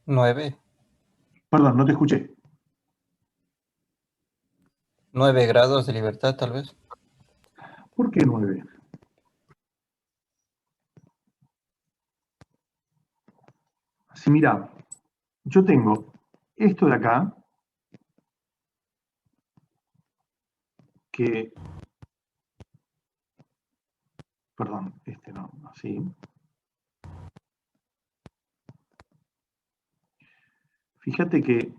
9. Perdón, no te escuché. 9 grados de libertad, tal vez. ¿Por qué 9? Si mira, yo tengo esto de acá, que, perdón, este no, así. Fíjate que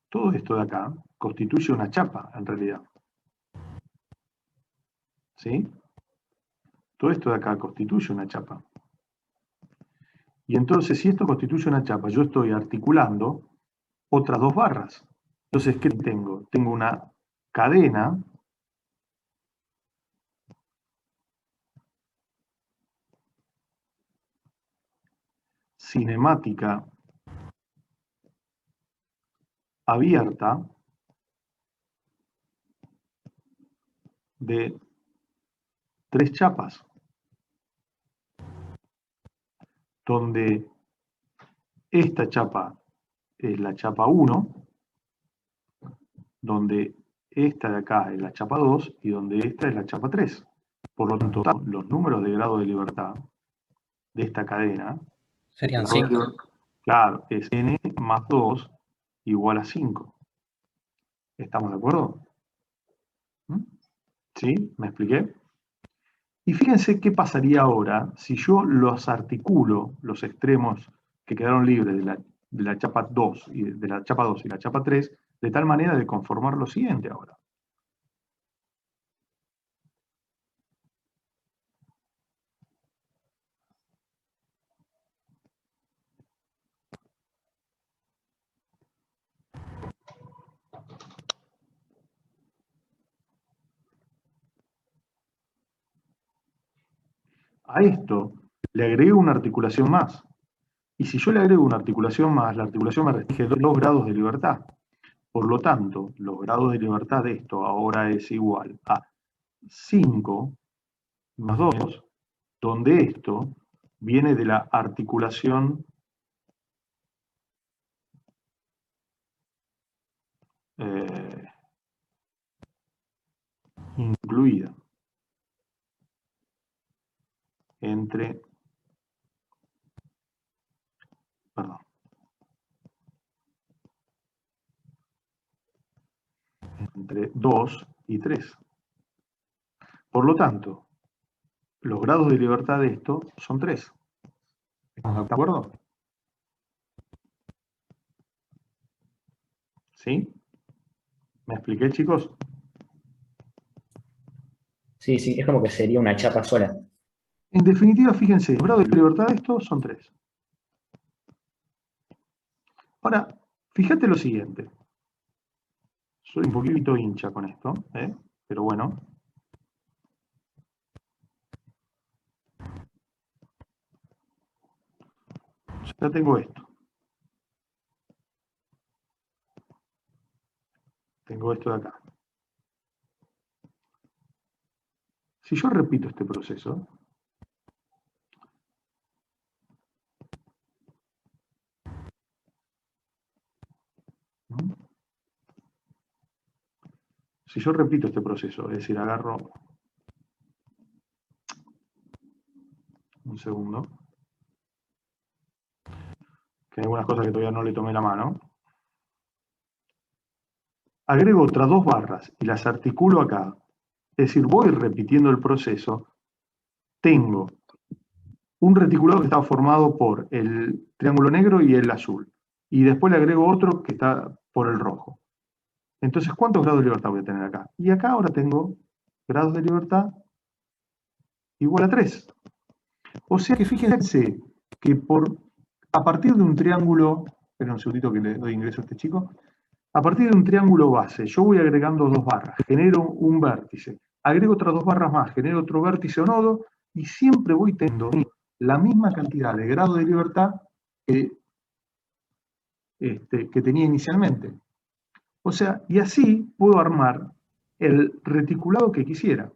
todo esto de acá constituye una chapa, en realidad. ¿Sí? Todo esto de acá constituye una chapa. Y entonces, si esto constituye una chapa, yo estoy articulando otras 2 barras. Entonces, ¿qué tengo? Tengo una cadena cinemática abierta de 3 chapas, donde esta chapa es la chapa 1, donde esta de acá es la chapa 2 y donde esta es la chapa 3. Por lo tanto, los números de grado de libertad de esta cadena, Serían 5. claro, es n más 2 igual a 5. ¿Estamos de acuerdo? ¿Sí? ¿Me expliqué? Y fíjense qué pasaría ahora si yo los articulo, los extremos que quedaron libres de la chapa 2 y de la chapa 2 y la chapa 3, de tal manera de conformar lo siguiente ahora. A esto le agrego una articulación más. Y si yo le agrego una articulación más, la articulación me restringe 2 grados de libertad. Por lo tanto, los grados de libertad de esto ahora es igual a 5 más 2, donde esto viene de la articulación incluida entre, entre 2 y 3. Por lo tanto, los grados de libertad de esto son 3. ¿Estamos de acuerdo? ¿Sí? ¿Me expliqué, chicos? Sí, es como que sería una chapa sola. En definitiva, fíjense, los grados de libertad de esto son 3. Ahora, fíjate lo siguiente. Soy un poquito hincha con esto, pero bueno. Ya tengo esto. Tengo esto de acá. Si yo repito este proceso, es decir, agarro un segundo, que hay algunas cosas que todavía no le tomé la mano, agrego otras 2 barras y las articulo acá, es decir, voy repitiendo el proceso, tengo un reticulado que está formado por el triángulo negro y el azul, y después le agrego otro que está por el rojo. Entonces, ¿cuántos grados de libertad voy a tener acá? Y acá ahora tengo grados de libertad igual a 3. O sea que fíjense que a partir de un triángulo, esperen un segundito que le doy ingreso a este chico, a partir de un triángulo base, yo voy agregando 2 barras, genero un vértice, agrego otras 2 barras más, genero otro vértice o nodo, y siempre voy teniendo la misma cantidad de grado de libertad que tenía inicialmente. O sea, y así puedo armar el reticulado que quisiera.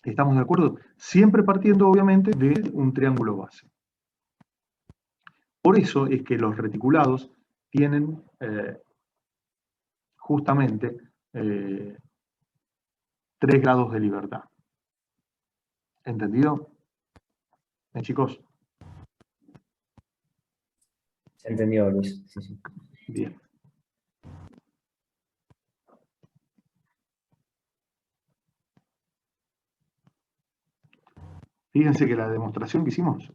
¿Estamos de acuerdo? Siempre partiendo, obviamente, de un triángulo base. Por eso es que los reticulados tienen justamente 3 grados de libertad. ¿Entendido? Chicos. Se entendió, Luis. Sí. Bien. Fíjense que la demostración que hicimos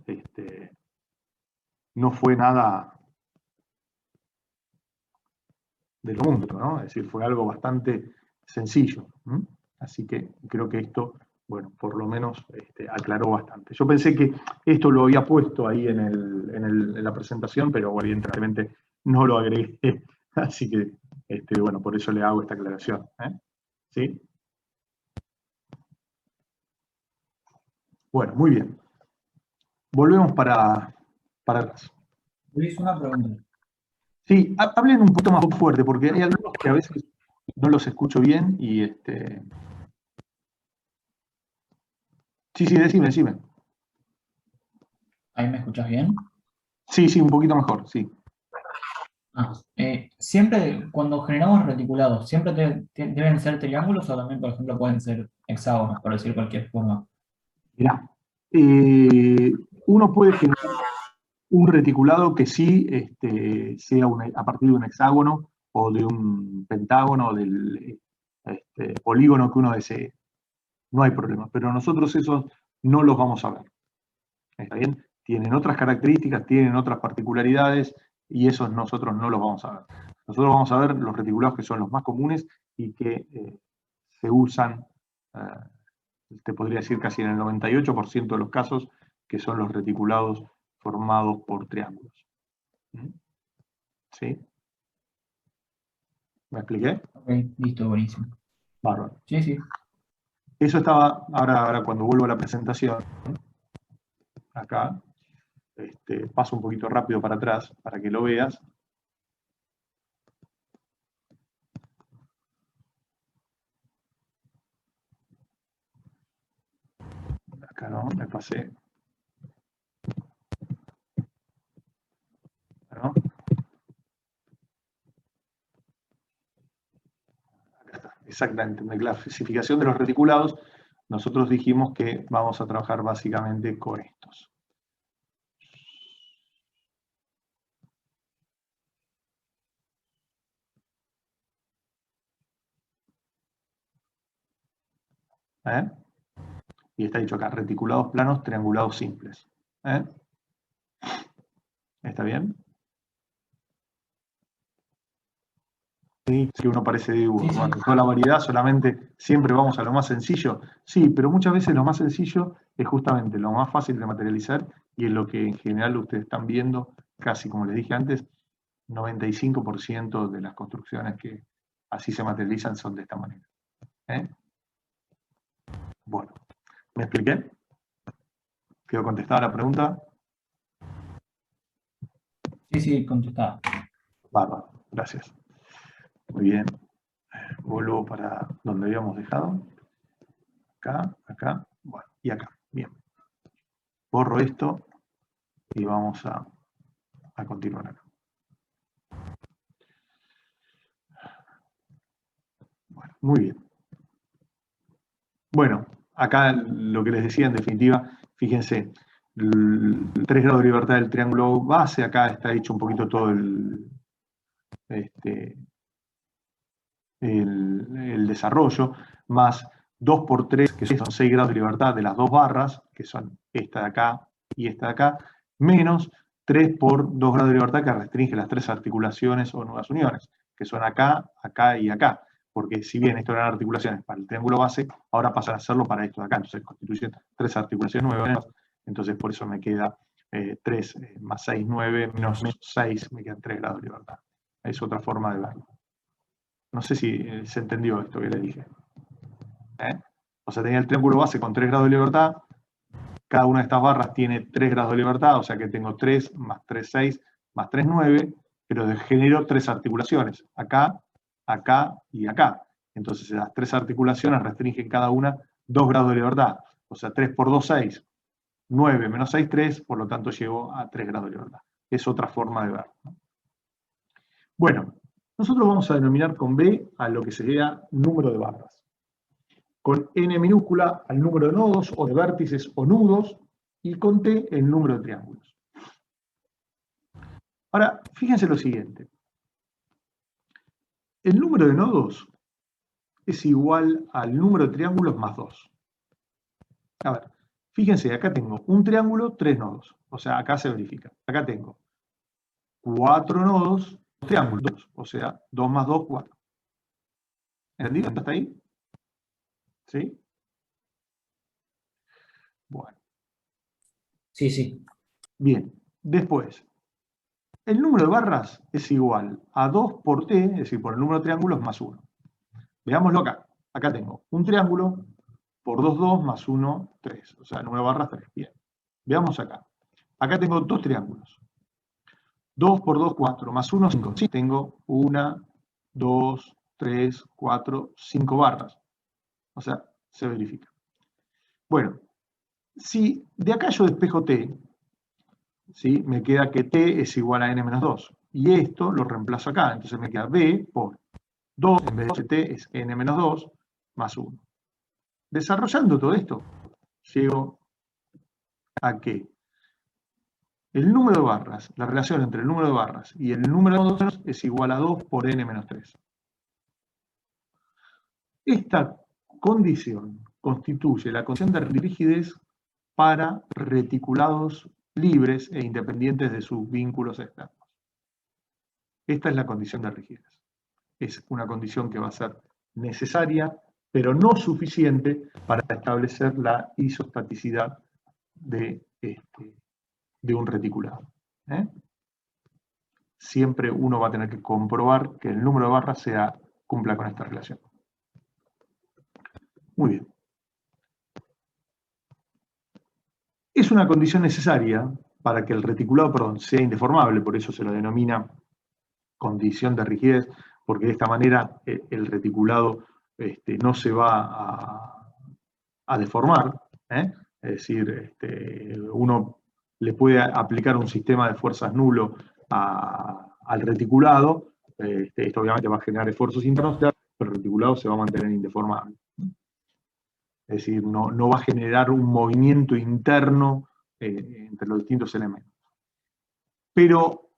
no fue nada del mundo, ¿no? Es decir, fue algo bastante sencillo. Así que creo que esto, bueno, por lo menos aclaró bastante. Yo pensé que esto lo había puesto ahí en la presentación, pero evidentemente no lo agregué. Así que, bueno, por eso le hago esta aclaración. ¿Sí? Bueno, muy bien. Volvemos para para atrás. Luis, una pregunta. Sí, hablen un poquito más fuerte, porque hay algunos que a veces no los escucho bien y Sí, decime. ¿Ahí me escuchas bien? Sí, un poquito mejor, sí. Siempre, cuando generamos reticulados, ¿siempre deben ser triángulos o también, por ejemplo, pueden ser hexágonos, por decir cualquier forma? Mirá, uno puede generar un reticulado que sí sea a partir de un hexágono o de un pentágono o del polígono que uno desee. No hay problema, pero nosotros esos no los vamos a ver. ¿Está bien? Tienen otras características, tienen otras particularidades y esos nosotros no los vamos a ver. Nosotros vamos a ver los reticulados que son los más comunes y que se usan, te podría decir casi en el 98% de los casos, que son los reticulados formados por triángulos. ¿Sí? ¿Me expliqué? Ok, listo, buenísimo. Bárbaro. Sí. Eso estaba, ahora cuando vuelvo a la presentación, acá, paso un poquito rápido para atrás para que lo veas. Acá no, me pasé. ¿No? Acá está, exactamente. En la clasificación de los reticulados, nosotros dijimos que vamos a trabajar básicamente con estos. Y está dicho acá, reticulados planos, triangulados simples. ¿Está bien? Sí, que uno parece dibujo. Sí. Bueno, toda la variedad, solamente siempre vamos a lo más sencillo. Sí, pero muchas veces lo más sencillo es justamente lo más fácil de materializar y es lo que en general ustedes están viendo, casi como les dije antes, 95% de las construcciones que así se materializan son de esta manera. Bueno, ¿me expliqué? ¿Quedó contestada la pregunta? Sí, contestada. Bárbaro, gracias. Muy bien. Vuelvo para donde habíamos dejado. Acá, bueno, y acá. Bien. Borro esto y vamos a continuar acá. Bueno, muy bien. Bueno, acá lo que les decía en definitiva, fíjense, el 3 grados de libertad del triángulo base, acá está hecho un poquito todo el desarrollo, más 2 por 3, que son 6 grados de libertad de las dos barras, que son esta de acá y esta de acá, menos 3 por 2 grados de libertad que restringe las 3 articulaciones o nuevas uniones, que son acá, acá y acá. Porque si bien esto eran articulaciones para el triángulo base, ahora pasan a hacerlo para esto de acá. Entonces constituyen 3 articulaciones nuevas. Entonces por eso me queda 3 más 6, 9, menos 6, me quedan 3 grados de libertad. Es otra forma de verlo. No sé si se entendió esto que le dije. O sea, tenía el triángulo base con 3 grados de libertad. Cada una de estas barras tiene 3 grados de libertad, o sea que tengo 3 más 3, 6, más 3, 9, pero genero 3 articulaciones. Acá, acá y acá. Entonces las 3 articulaciones restringen cada una 2 grados de libertad. O sea, 3 por 2, 6. 9 menos 6, 3, por lo tanto llego a 3 grados de libertad. Es otra forma de verlo. Bueno, nosotros vamos a denominar con B a lo que sería número de barras. Con N minúscula al número de nodos o de vértices o nudos, y con T el número de triángulos. Ahora, fíjense lo siguiente. El número de nodos es igual al número de triángulos más 2. A ver, fíjense, acá tengo un triángulo, 3 nodos. O sea, acá se verifica. Acá tengo 4 nodos, triángulos. O sea, 2 más 2, 4. ¿Entendido? ¿Hasta ahí? ¿Sí? Bueno. Sí. Bien. Después, el número de barras es igual a 2 por T, es decir, por el número de triángulos más 1. Veámoslo acá. Acá tengo un triángulo por 2, 2, más 1, 3. O sea, el número de barras 3. Bien. Veamos acá. Acá tengo dos triángulos. 2 por 2, 4, más 1, 5. Sí, tengo 1, 2, 3, 4, 5 barras. O sea, se verifica. Bueno, si de acá yo despejo t, ¿sí? Me queda que t es igual a n menos 2. Y esto lo reemplazo acá. Entonces me queda b por 2, en vez de t es n menos 2, más 1. Desarrollando todo esto, llego a que el número de barras, la relación entre el número de barras y el número de nodos es igual a 2 por n menos 3. Esta condición constituye la condición de rigidez para reticulados libres e independientes de sus vínculos externos. Esta es la condición de rigidez. Es una condición que va a ser necesaria, pero no suficiente para establecer la isostaticidad de un reticulado. Siempre uno va a tener que comprobar que el número de barras cumpla con esta relación. Muy bien. Es una condición necesaria para que el reticulado, sea indeformable, por eso se lo denomina condición de rigidez, porque de esta manera el reticulado no se va a deformar. Es decir, uno le puede aplicar un sistema de fuerzas nulo al reticulado. Esto obviamente va a generar esfuerzos internos, pero el reticulado se va a mantener indeformable. Es decir, no va a generar un movimiento interno entre los distintos elementos. Pero,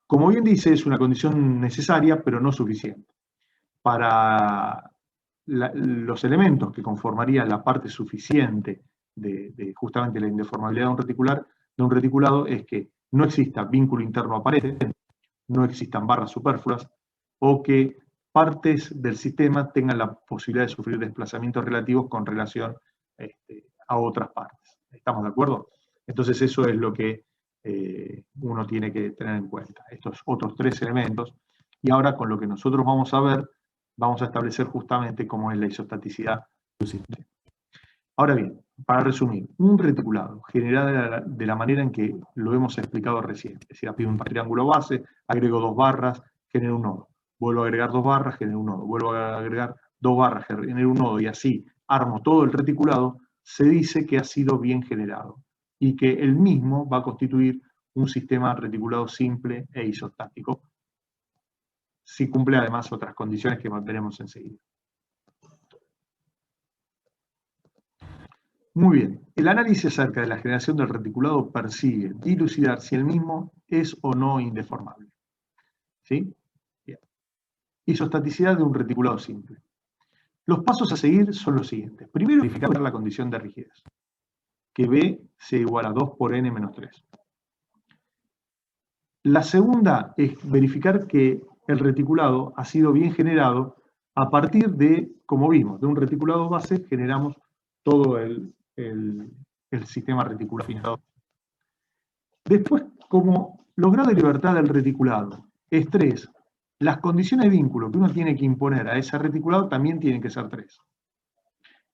como bien dice, es una condición necesaria, pero no suficiente. Para los elementos que conformarían la parte suficiente de justamente la indeformabilidad de un reticulado es que no exista vínculo interno aparente, no existan barras superfluas, o que partes del sistema tengan la posibilidad de sufrir desplazamientos relativos con relación a otras partes. ¿Estamos de acuerdo? Entonces eso es lo que uno tiene que tener en cuenta, estos otros tres elementos. Y ahora con lo que nosotros vamos a ver, vamos a establecer justamente cómo es la isostaticidad de un sistema. Ahora bien, para resumir, un reticulado generado de la manera en que lo hemos explicado recién, es decir, aplico un triángulo base, agrego 2 barras, genero un nodo. Vuelvo a agregar 2 barras, genero un nodo. Vuelvo a agregar 2 barras, genero un nodo, y así armo todo el reticulado. Se dice que ha sido bien generado y que el mismo va a constituir un sistema reticulado simple e isostático, si cumple además otras condiciones que mantenemos enseguida. Muy bien, el análisis acerca de la generación del reticulado persigue dilucidar si el mismo es o no indeformable. ¿Sí? Bien. Isostaticidad de un reticulado simple. Los pasos a seguir son los siguientes. Primero, verificar la condición de rigidez, que B sea igual a 2 por n menos 3. La segunda es verificar que el reticulado ha sido bien generado a partir de, como vimos, de un reticulado base generamos todo el sistema reticular. Después, como los grados de libertad del reticulado es 3, las condiciones de vínculo que uno tiene que imponer a ese reticulado también tienen que ser 3.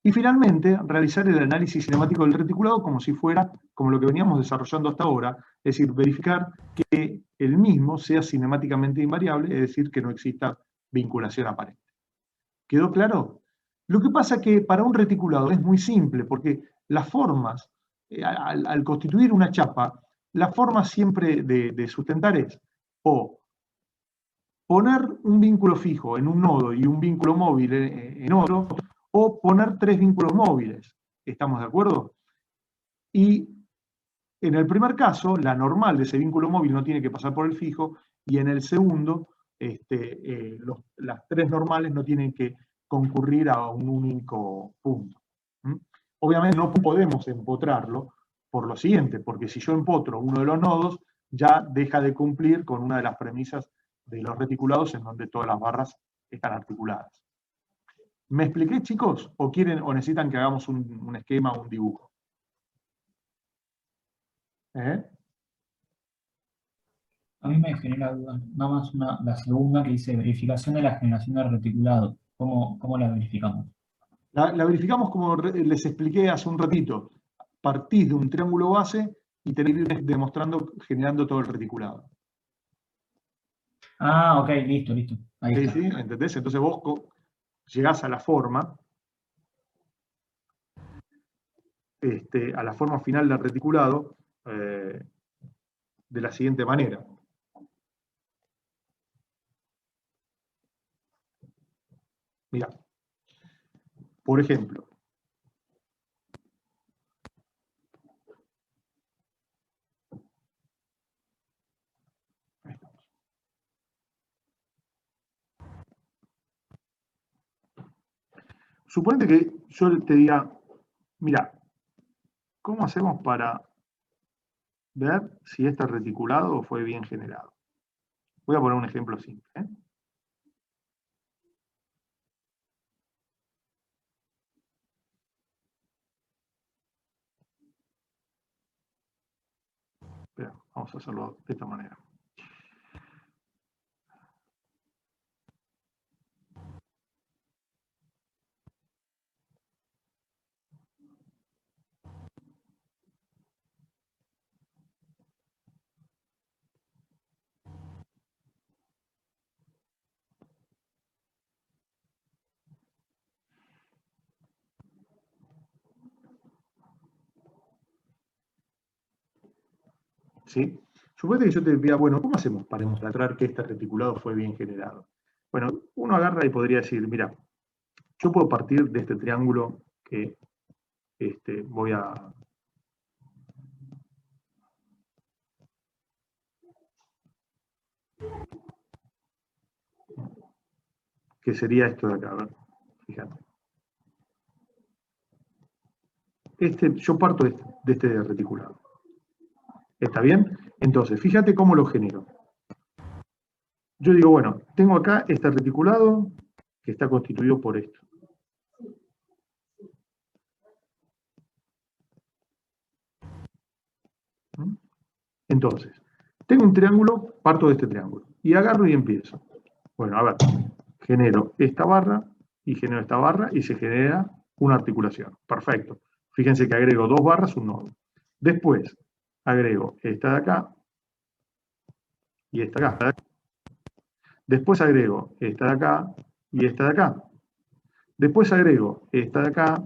Y finalmente, realizar el análisis cinemático del reticulado como si fuera, como lo que veníamos desarrollando hasta ahora, es decir, verificar que el mismo sea cinemáticamente invariable, es decir, que no exista vinculación aparente. ¿Quedó claro? Lo que pasa es que para un reticulado es muy simple, porque las formas, al constituir una chapa, la forma siempre de sustentar es o poner un vínculo fijo en un nodo y un vínculo móvil en otro, o poner 3 vínculos móviles. ¿Estamos de acuerdo? Y en el primer caso, la normal de ese vínculo móvil no tiene que pasar por el fijo, y en el segundo, las 3 normales no tienen que concurrir a un único punto. Obviamente no podemos empotrarlo por lo siguiente, porque si yo empotro uno de los nodos, ya deja de cumplir con una de las premisas de los reticulados en donde todas las barras están articuladas. ¿Me expliqué, chicos? ¿O quieren o necesitan que hagamos un esquema o un dibujo? A mí me genera duda, nada más la segunda que dice verificación de la generación del reticulado. ¿Cómo la verificamos? La verificamos como les expliqué hace un ratito. Partís de un triángulo base y tener que ir demostrando, generando todo el reticulado. Ah, ok, listo. Ahí ¿Sí? está. ¿Sí? ¿Entendés? Entonces vos llegás a la forma final del reticulado de la siguiente manera. Mirá, por ejemplo, ahí estamos. Suponete que yo te diga, mira, ¿cómo hacemos para ver si este reticulado fue bien generado? Voy a poner un ejemplo simple. Espera, vamos a hacerlo de esta manera. ¿Sí? Suponete que yo te pida, bueno, ¿cómo hacemos para demostrar que este reticulado fue bien generado? Bueno, uno agarra y podría decir, mira, yo puedo partir de este triángulo que voy a... que sería esto de acá, a ver, fíjate. Yo parto de este reticulado. ¿Está bien? Entonces, fíjate cómo lo genero. Yo digo, bueno, tengo acá este reticulado que está constituido por esto. Entonces, tengo un triángulo, parto de este triángulo, y agarro y empiezo. Bueno, a ver, genero esta barra, y genero esta barra, y se genera una articulación. Perfecto. Fíjense que agrego 2 barras, un nodo. Después, agrego esta de acá, y esta de acá. Después agrego esta de acá, y esta de acá. Después agrego esta de acá,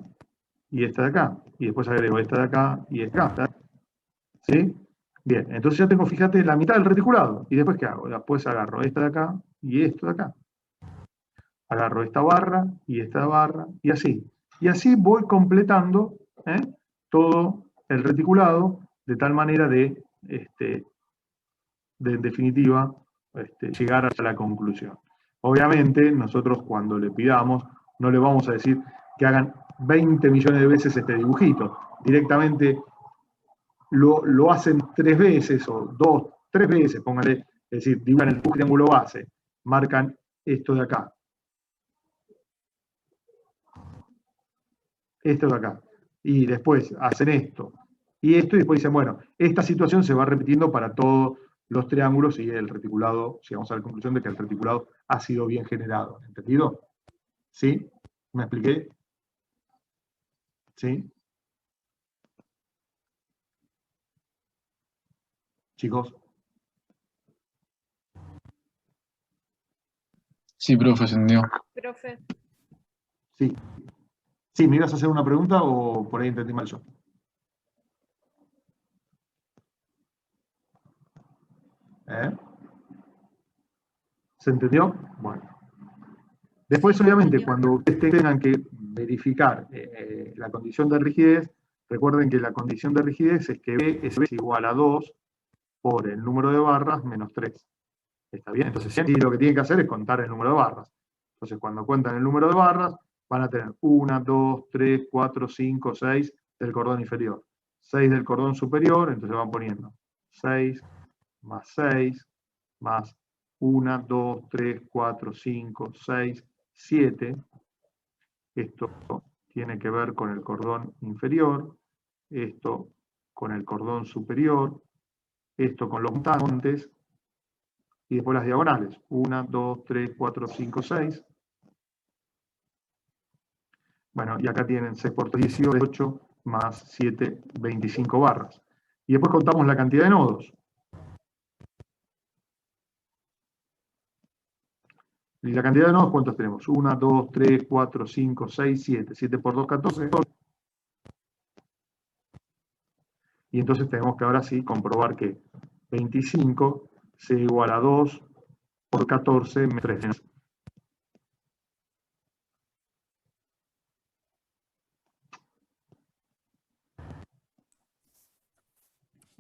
y esta de acá. Y después agrego esta de acá, y esta de acá. ¿Sí? Bien, entonces ya tengo, fíjate, la mitad del reticulado. ¿Y después qué hago? Después agarro esta de acá y esto de acá. Agarro esta barra y esta barra y así. Y así voy completando todo el reticulado de tal manera de en definitiva, llegar a la conclusión. Obviamente, nosotros cuando le pidamos, no le vamos a decir que hagan 20 millones de veces este dibujito. Directamente lo hacen 3 veces o 2, 3 veces, póngale, es decir, dibujan el triángulo base, marcan esto de acá, esto de acá, y después hacen esto, y después dicen, bueno, esta situación se va repitiendo para todos los triángulos y el reticulado, llegamos a la conclusión de que el reticulado ha sido bien generado, ¿entendido? ¿Sí? ¿Me expliqué? ¿Sí? Chicos. Sí, profe, se entendió. Profe. Sí. Sí, ¿me ibas a hacer una pregunta o por ahí entendí mal yo? ¿Se entendió? Bueno. Después, obviamente, cuando ustedes tengan que verificar la condición de rigidez, recuerden que la condición de rigidez es que B es igual a 2 por el número de barras menos 3. ¿Está bien? Entonces, sí, lo que tienen que hacer es contar el número de barras. Entonces, cuando cuentan el número de barras, van a tener 1, 2, 3, 4, 5, 6 del cordón inferior. 6 del cordón superior, entonces van poniendo 6 más 1, 2, 3, 4, 5, 6, 7. Esto tiene que ver con el cordón inferior, esto con el cordón superior, esto con los montantes, y después las diagonales. 1, 2, 3, 4, 5, 6. Bueno, y acá tienen 6 por 3, 18, más 7, 25 barras. Y después contamos la cantidad de nodos. ¿Y la cantidad de nodos cuántos tenemos? 1, 2, 3, 4, 5, 6, 7. 7 por 2, 14. Y entonces tenemos que ahora sí comprobar que 25 se iguala a 2 por 14 menos 3.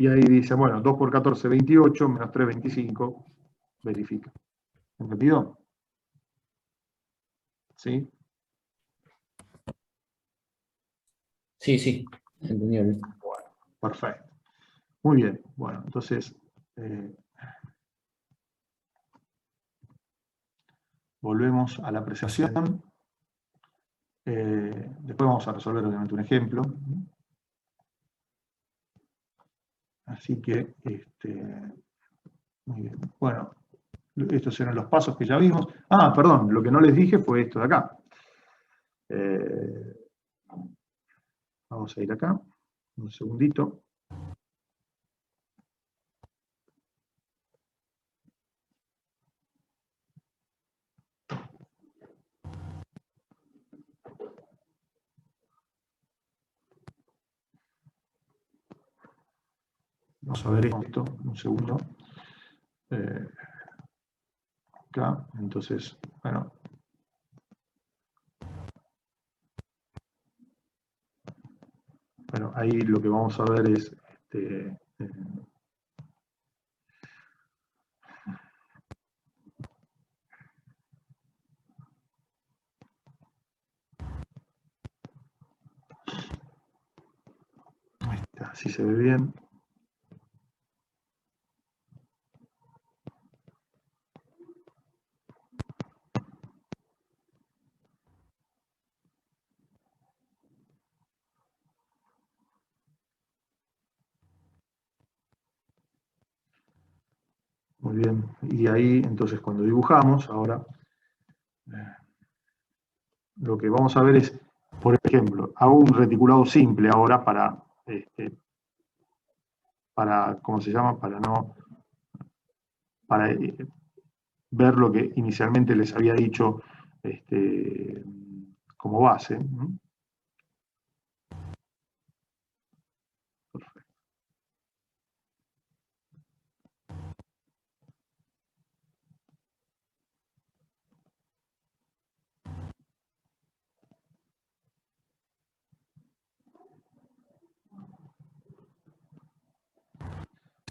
Y ahí dice, bueno, 2 por 14, 28, menos 3, 25. Verifica. ¿Entendido? ¿Sí? Sí, sí, entendido. Bueno, perfecto. Muy bien. Bueno, entonces, volvemos a la apreciación. Después vamos a resolver obviamente un ejemplo. Así que, muy bien. Bueno, estos eran los pasos que ya vimos. Ah, perdón, lo que no les dije fue esto de acá. Vamos a ir acá, un segundito. Vamos a ver esto, un segundo. Acá, entonces, bueno. Bueno, ahí lo que vamos a ver es ahí está, si se ve bien. Muy bien, y ahí entonces cuando dibujamos, ahora lo que vamos a ver es, por ejemplo, hago un reticulado simple ahora para ¿cómo se llama? Para ver lo que inicialmente les había dicho como base. Perfecto.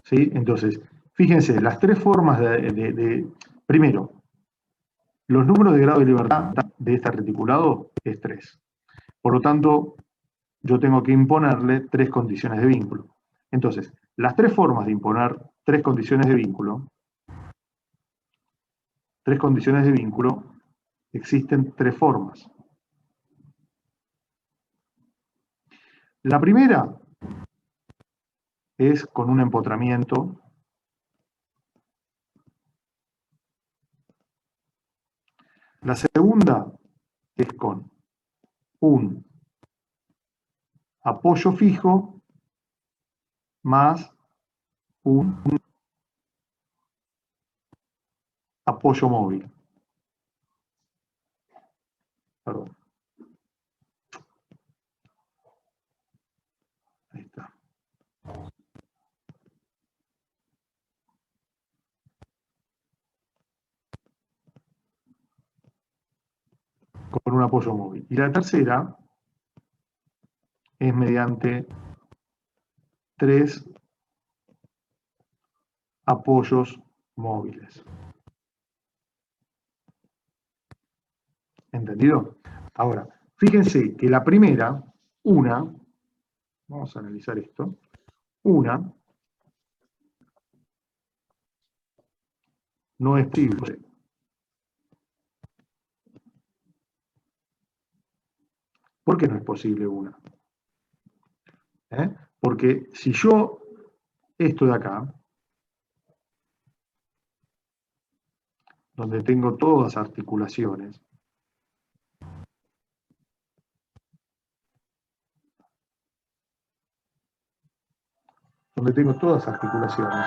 ¿Sí? Entonces, fíjense, las tres formas primero, los números de grado de libertad de este reticulado es 3. Por lo tanto, yo tengo que imponerle 3 condiciones de vínculo. Entonces, las tres formas de imponer 3 condiciones de vínculo, existen 3 formas. La primera es con un empotramiento. La segunda es con un apoyo fijo más un apoyo móvil. Perdón. Ahí está. Con un apoyo móvil. Y la tercera es mediante 3 apoyos móviles. ¿Entendido? Ahora, fíjense que la primera, vamos a analizar esto, no es posible. ¿Por qué no es posible una? Porque si yo, esto de acá, donde tengo todas articulaciones, donde tengo todas articulaciones,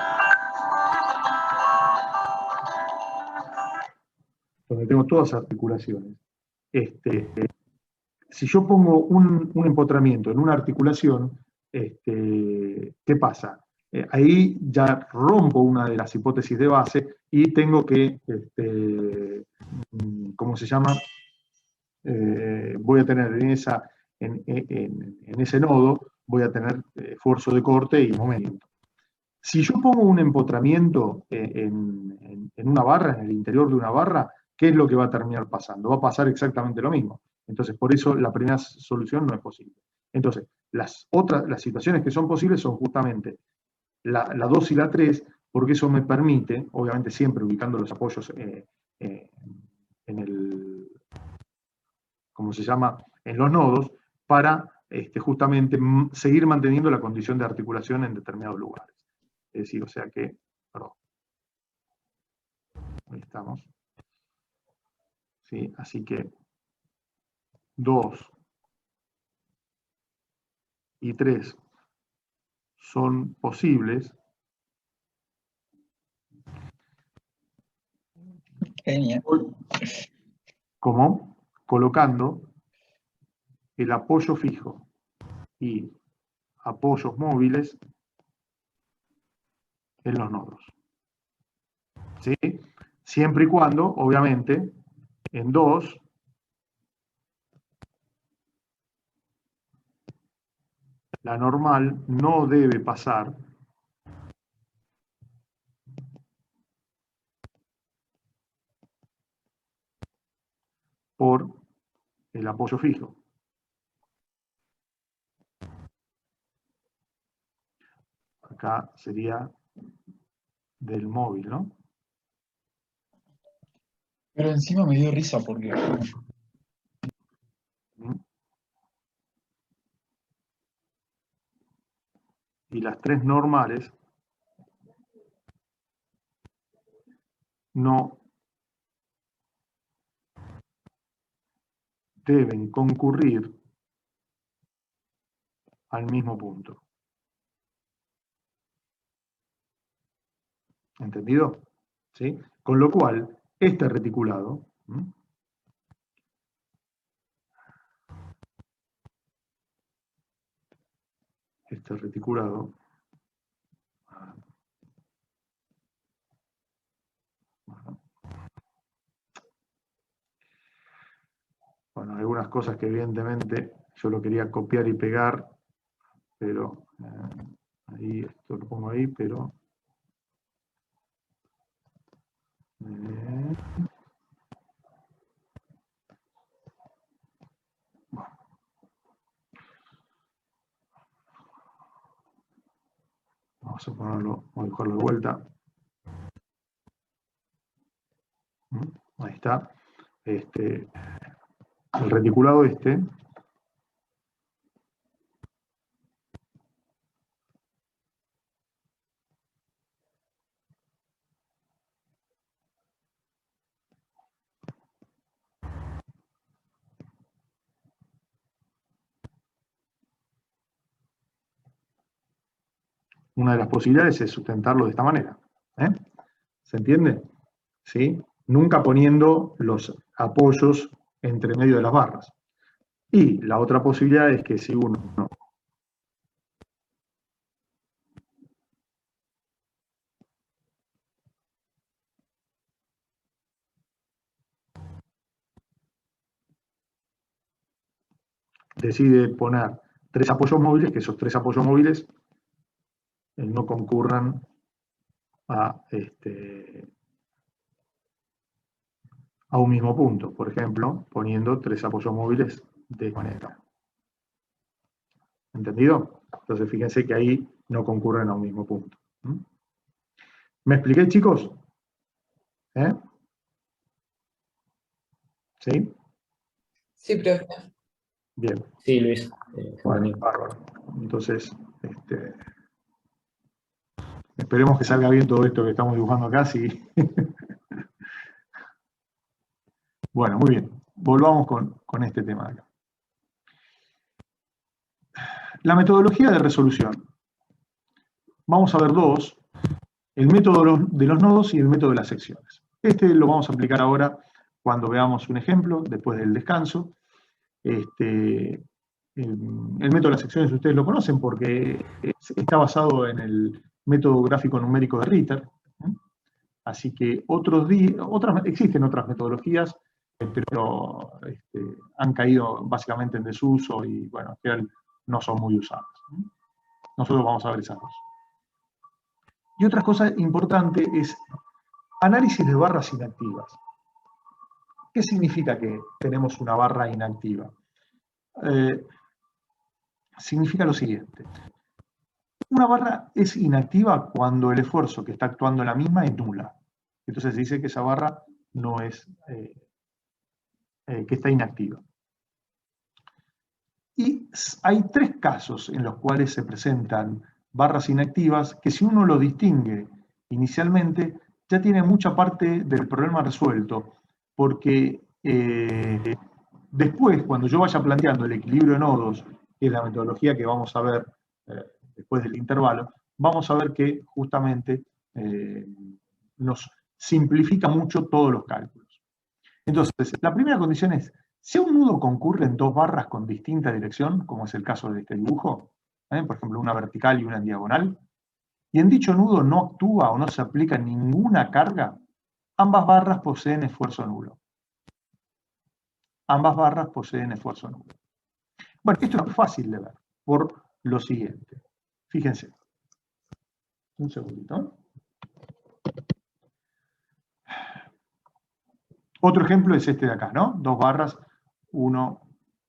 si yo pongo un empotramiento en una articulación, ¿qué pasa? Ahí ya rompo una de las hipótesis de base y tengo que, ¿cómo se llama? Voy a tener en ese nodo, voy a tener esfuerzo de corte y momento. Si yo pongo un empotramiento en una barra, en el interior de una barra, ¿qué es lo que va a terminar pasando? Va a pasar exactamente lo mismo. Entonces, por eso la primera solución no es posible. Entonces, las situaciones que son posibles son justamente la 2 y la 3, porque eso me permite, obviamente siempre ubicando los apoyos en el, ¿cómo se llama?, en los nodos, para justamente seguir manteniendo la condición de articulación en determinados lugares. Es decir, o sea que, perdón, ahí estamos. ¿Sí? Así que 2 y 3 son posibles. Genial. Como colocando el apoyo fijo y apoyos móviles en los nodos. ¿Sí? Siempre y cuando, obviamente, en 2 la normal no debe pasar por el apoyo fijo. Acá sería del móvil, ¿no? Pero encima me dio risa porque Y las 3 normales no deben concurrir al mismo punto. ¿Entendido? ¿Sí? Con lo cual, este reticulado, bueno, algunas cosas que evidentemente yo lo quería copiar y pegar, pero ahí esto lo pongo ahí, pero vamos a ponerlo, vamos a dejarlo de vuelta. Ahí está. El reticulado una de las posibilidades es sustentarlo de esta manera. ¿Se entiende? ¿Sí? Nunca poniendo los apoyos entre medio de las barras. Y la otra posibilidad es que si uno decide poner 3 apoyos móviles, que esos 3 apoyos móviles no concurran a un mismo punto. Por ejemplo, poniendo 3 apoyos móviles de manera. ¿Entendido? Entonces fíjense que ahí no concurren a un mismo punto. ¿Me expliqué, chicos? ¿Sí? Sí, profe. Bien. Sí, Luis. Bueno, bárbaro. Entonces, esperemos que salga bien todo esto que estamos dibujando acá. Sí. Bueno, muy bien. Volvamos con este tema de acá. La metodología de resolución. vamos a ver dos, el método de los nodos y el método de las secciones. Este lo vamos a aplicar ahora cuando veamos un ejemplo, después del descanso. El método de las secciones ustedes lo conocen porque está basado en el método gráfico numérico de Ritter. Así que existen otras metodologías, pero han caído básicamente en desuso y, bueno, en general no son muy usadas. Nosotros vamos a ver esas dos. Y otra cosa importante es análisis de barras inactivas. ¿Qué significa que tenemos una barra inactiva? Significa lo siguiente. Una barra es inactiva cuando el esfuerzo que está actuando en la misma es nula. Entonces se dice que esa barra no es, que está inactiva. Y hay tres casos en los cuales se presentan barras inactivas que, si uno lo distingue inicialmente, ya tiene mucha parte del problema resuelto, porque después, cuando yo vaya planteando el equilibrio de nodos, que es la metodología que vamos a ver después del intervalo, vamos a ver que justamente nos simplifica mucho todos los cálculos. Entonces, la primera condición es, si un nudo concurre en dos barras con distinta dirección, como es el caso de este dibujo, por ejemplo, una vertical y una en diagonal, y en dicho nudo no actúa o no se aplica ninguna carga, ambas barras poseen esfuerzo nulo. Ambas barras poseen esfuerzo nulo. Bueno, esto es fácil de ver por lo siguiente. Fíjense. Un segundito. Otro ejemplo es este de acá, ¿no? Dos barras, 1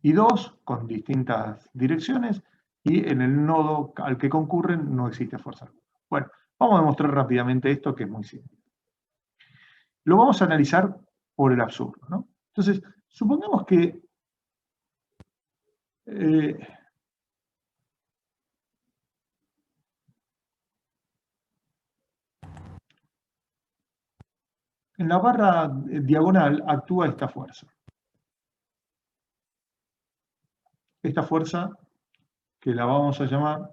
y 2, con distintas direcciones, y en el nodo al que concurren no existe fuerza nulo. Bueno, vamos a demostrar rápidamente esto, que es muy simple. Lo vamos a analizar por el absurdo, ¿no? Entonces, supongamos que en la barra diagonal actúa esta fuerza. Esta fuerza, que la vamos a llamar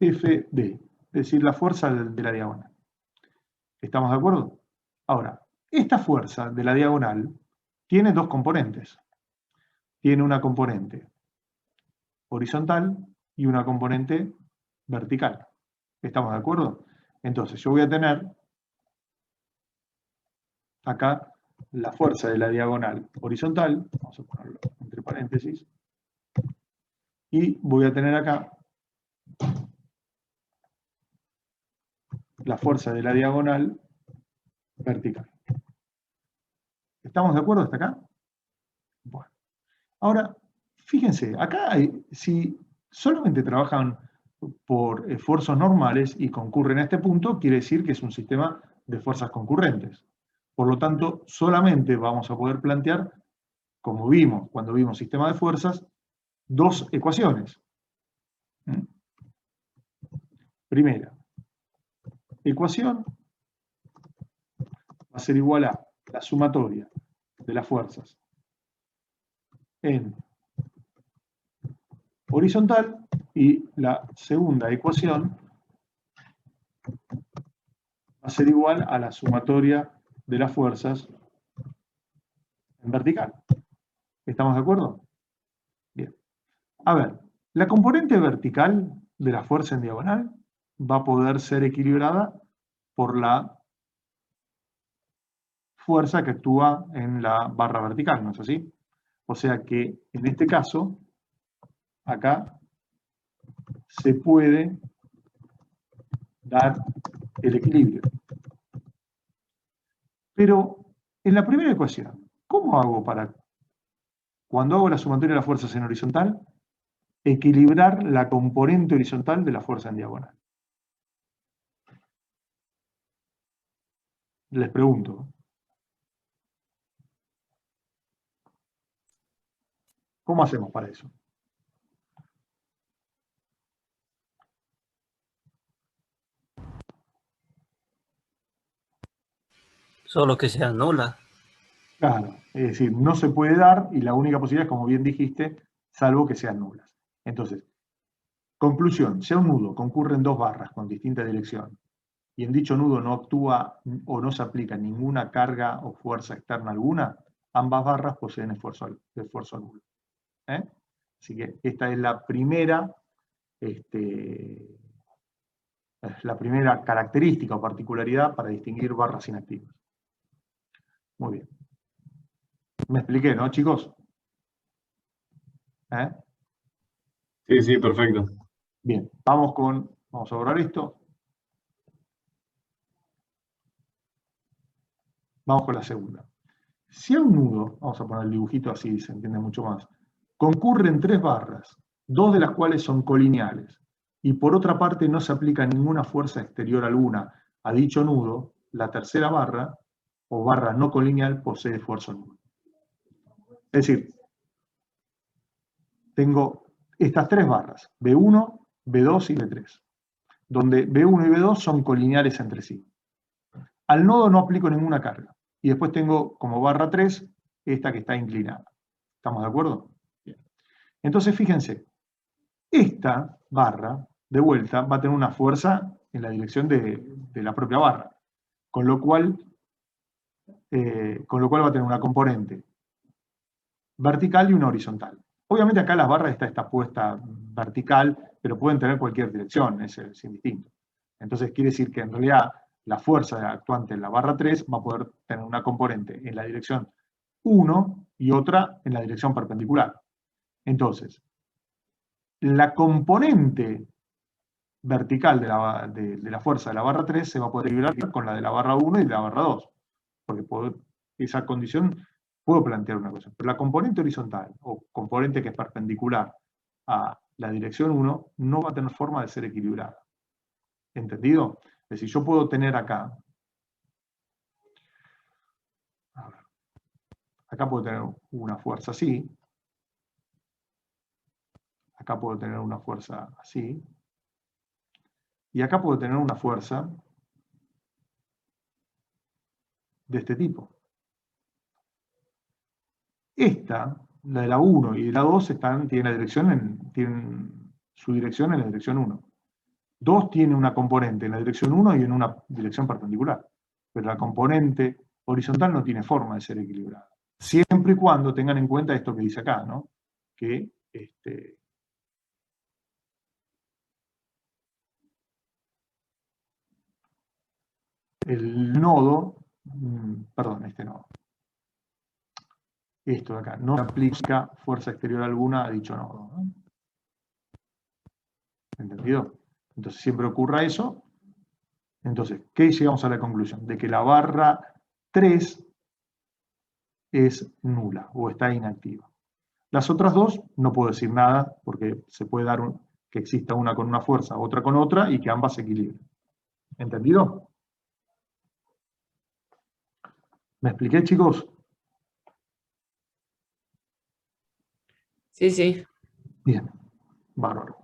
FD, es decir, la fuerza de la diagonal. ¿Estamos de acuerdo? Ahora, esta fuerza de la diagonal tiene dos componentes. Tiene una componente horizontal y una componente vertical. ¿Estamos de acuerdo? Entonces, yo voy a tener acá la fuerza de la diagonal horizontal, vamos a ponerlo entre paréntesis, y voy a tener acá la fuerza de la diagonal vertical. ¿Estamos de acuerdo hasta acá? Bueno. Ahora, fíjense, acá si solamente trabajan por esfuerzos normales y concurren a este punto, quiere decir que es un sistema de fuerzas concurrentes. Por lo tanto, solamente vamos a poder plantear, como vimos cuando vimos sistema de fuerzas, dos ecuaciones. Primera ecuación va a ser igual a la sumatoria de las fuerzas en horizontal, y la segunda ecuación va a ser igual a la sumatoria de las fuerzas en vertical. ¿Estamos de acuerdo? Bien. A ver, la componente vertical de la fuerza en diagonal va a poder ser equilibrada por la fuerza que actúa en la barra vertical, ¿no es así? O sea que en este caso, acá se puede dar el equilibrio. Pero en la primera ecuación, ¿cómo hago para, cuando hago la sumatoria de las fuerzas en horizontal, equilibrar la componente horizontal de la fuerza en diagonal? Les pregunto. ¿Cómo hacemos para eso? Solo que sea nula. Claro. Es decir, no se puede dar y la única posibilidad es, como bien dijiste, salvo que sean nulas. Entonces, conclusión, si a un nudo concurren dos barras con distinta dirección y en dicho nudo no actúa o no se aplica ninguna carga o fuerza externa alguna, ambas barras poseen esfuerzo nulo. Así que esta es la primera característica o particularidad para distinguir barras inactivas. Muy bien. Me expliqué, ¿no, chicos? Sí, sí, perfecto. Bien, vamos a borrar esto. Vamos con la segunda. Si a un nudo, vamos a poner el dibujito así, se entiende mucho más, concurren tres barras, dos de las cuales son colineales, y por otra parte no se aplica ninguna fuerza exterior alguna a dicho nudo, la tercera barra, o barra no colineal, posee esfuerzo nulo. Es decir, tengo estas tres barras, B1, B2 y B3, donde B1 y B2 son colineales entre sí. Al nodo no aplico ninguna carga. Y después tengo como barra 3 esta que está inclinada. ¿Estamos de acuerdo? Bien. Entonces, fíjense, esta barra, de vuelta, va a tener una fuerza en la dirección de la propia barra. Con lo cual va a tener una componente vertical y una horizontal. Obviamente acá las barras está puesta vertical, pero pueden tener cualquier dirección, es indistinto. Entonces quiere decir que en realidad la fuerza actuante en la barra 3 va a poder tener una componente en la dirección 1 y otra en la dirección perpendicular. Entonces, la componente vertical de la fuerza de la barra 3 se va a poder equilibrar con la de la barra 1 y de la barra 2. Porque esa condición puedo plantear una cosa. Pero la componente horizontal o componente que es perpendicular a la dirección 1 no va a tener forma de ser equilibrada. ¿Entendido? Es decir, yo puedo tener acá, acá puedo tener una fuerza así, acá puedo tener una fuerza así, y acá puedo tener una fuerza de este tipo. Esta, la de la 1 y de la 2, tienen su dirección en la dirección 1. 2 tiene una componente en la dirección 1 y en una dirección perpendicular. Pero la componente horizontal no tiene forma de ser equilibrada. Siempre y cuando tengan en cuenta esto que dice acá, ¿no? Que el nodo, perdón, este nodo. Esto de acá, no aplica fuerza exterior alguna a dicho nodo, ¿no? ¿Entendido? Entonces siempre ocurra eso. Entonces, ¿qué llegamos a la conclusión? De que la barra 3 es nula o está inactiva. Las otras dos no puedo decir nada porque se puede dar que exista una con una fuerza, otra con otra y que ambas se equilibren. ¿Entendido? ¿Me expliqué, chicos? Sí, sí. Bien, bárbaro.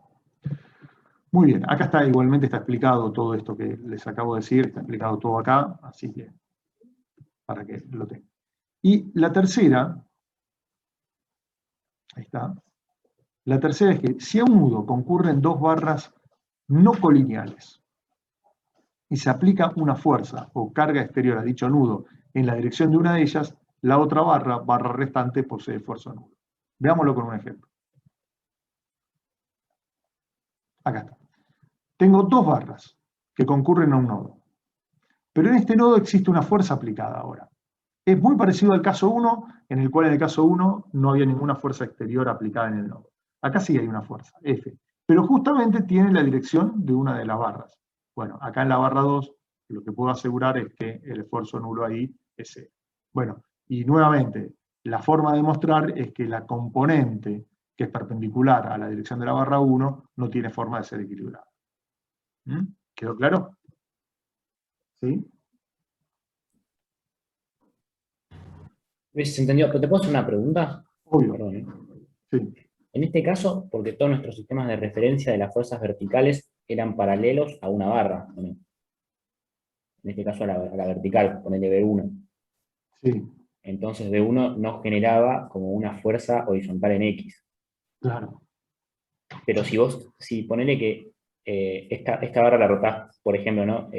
Muy bien, acá está, igualmente está explicado todo esto que les acabo de decir, está explicado todo acá, así que para que lo tengan. Y la tercera, ahí está, la tercera es que si a un nudo concurren dos barras no colineales y se aplica una fuerza o carga exterior a dicho nudo en la dirección de una de ellas, la otra barra restante, posee esfuerzo nulo. Veámoslo con un ejemplo. Acá está. Tengo dos barras que concurren a un nodo. Pero en este nodo existe una fuerza aplicada ahora. Es muy parecido al caso 1, en el cual en el caso 1 no había ninguna fuerza exterior aplicada en el nodo. Acá sí hay una fuerza, F. Pero justamente tiene la dirección de una de las barras. Bueno, acá en la barra 2 lo que puedo asegurar es que el esfuerzo nulo ahí es 0. Bueno, y nuevamente, la forma de demostrar es que la componente que es perpendicular a la dirección de la barra 1 no tiene forma de ser equilibrada. ¿Quedó claro? ¿Sí? ¿Se entendió? ¿Pero te puedo hacer una pregunta? Obvio. Perdón, ¿eh? Sí. En este caso, porque todos nuestros sistemas de referencia de las fuerzas verticales eran paralelos a una barra, ¿no? En este caso a la vertical, ponele B1. Sí. Entonces B1 no generaba como una fuerza horizontal en X. Claro. Pero si ponele que esta barra la rotás, por ejemplo, ¿no?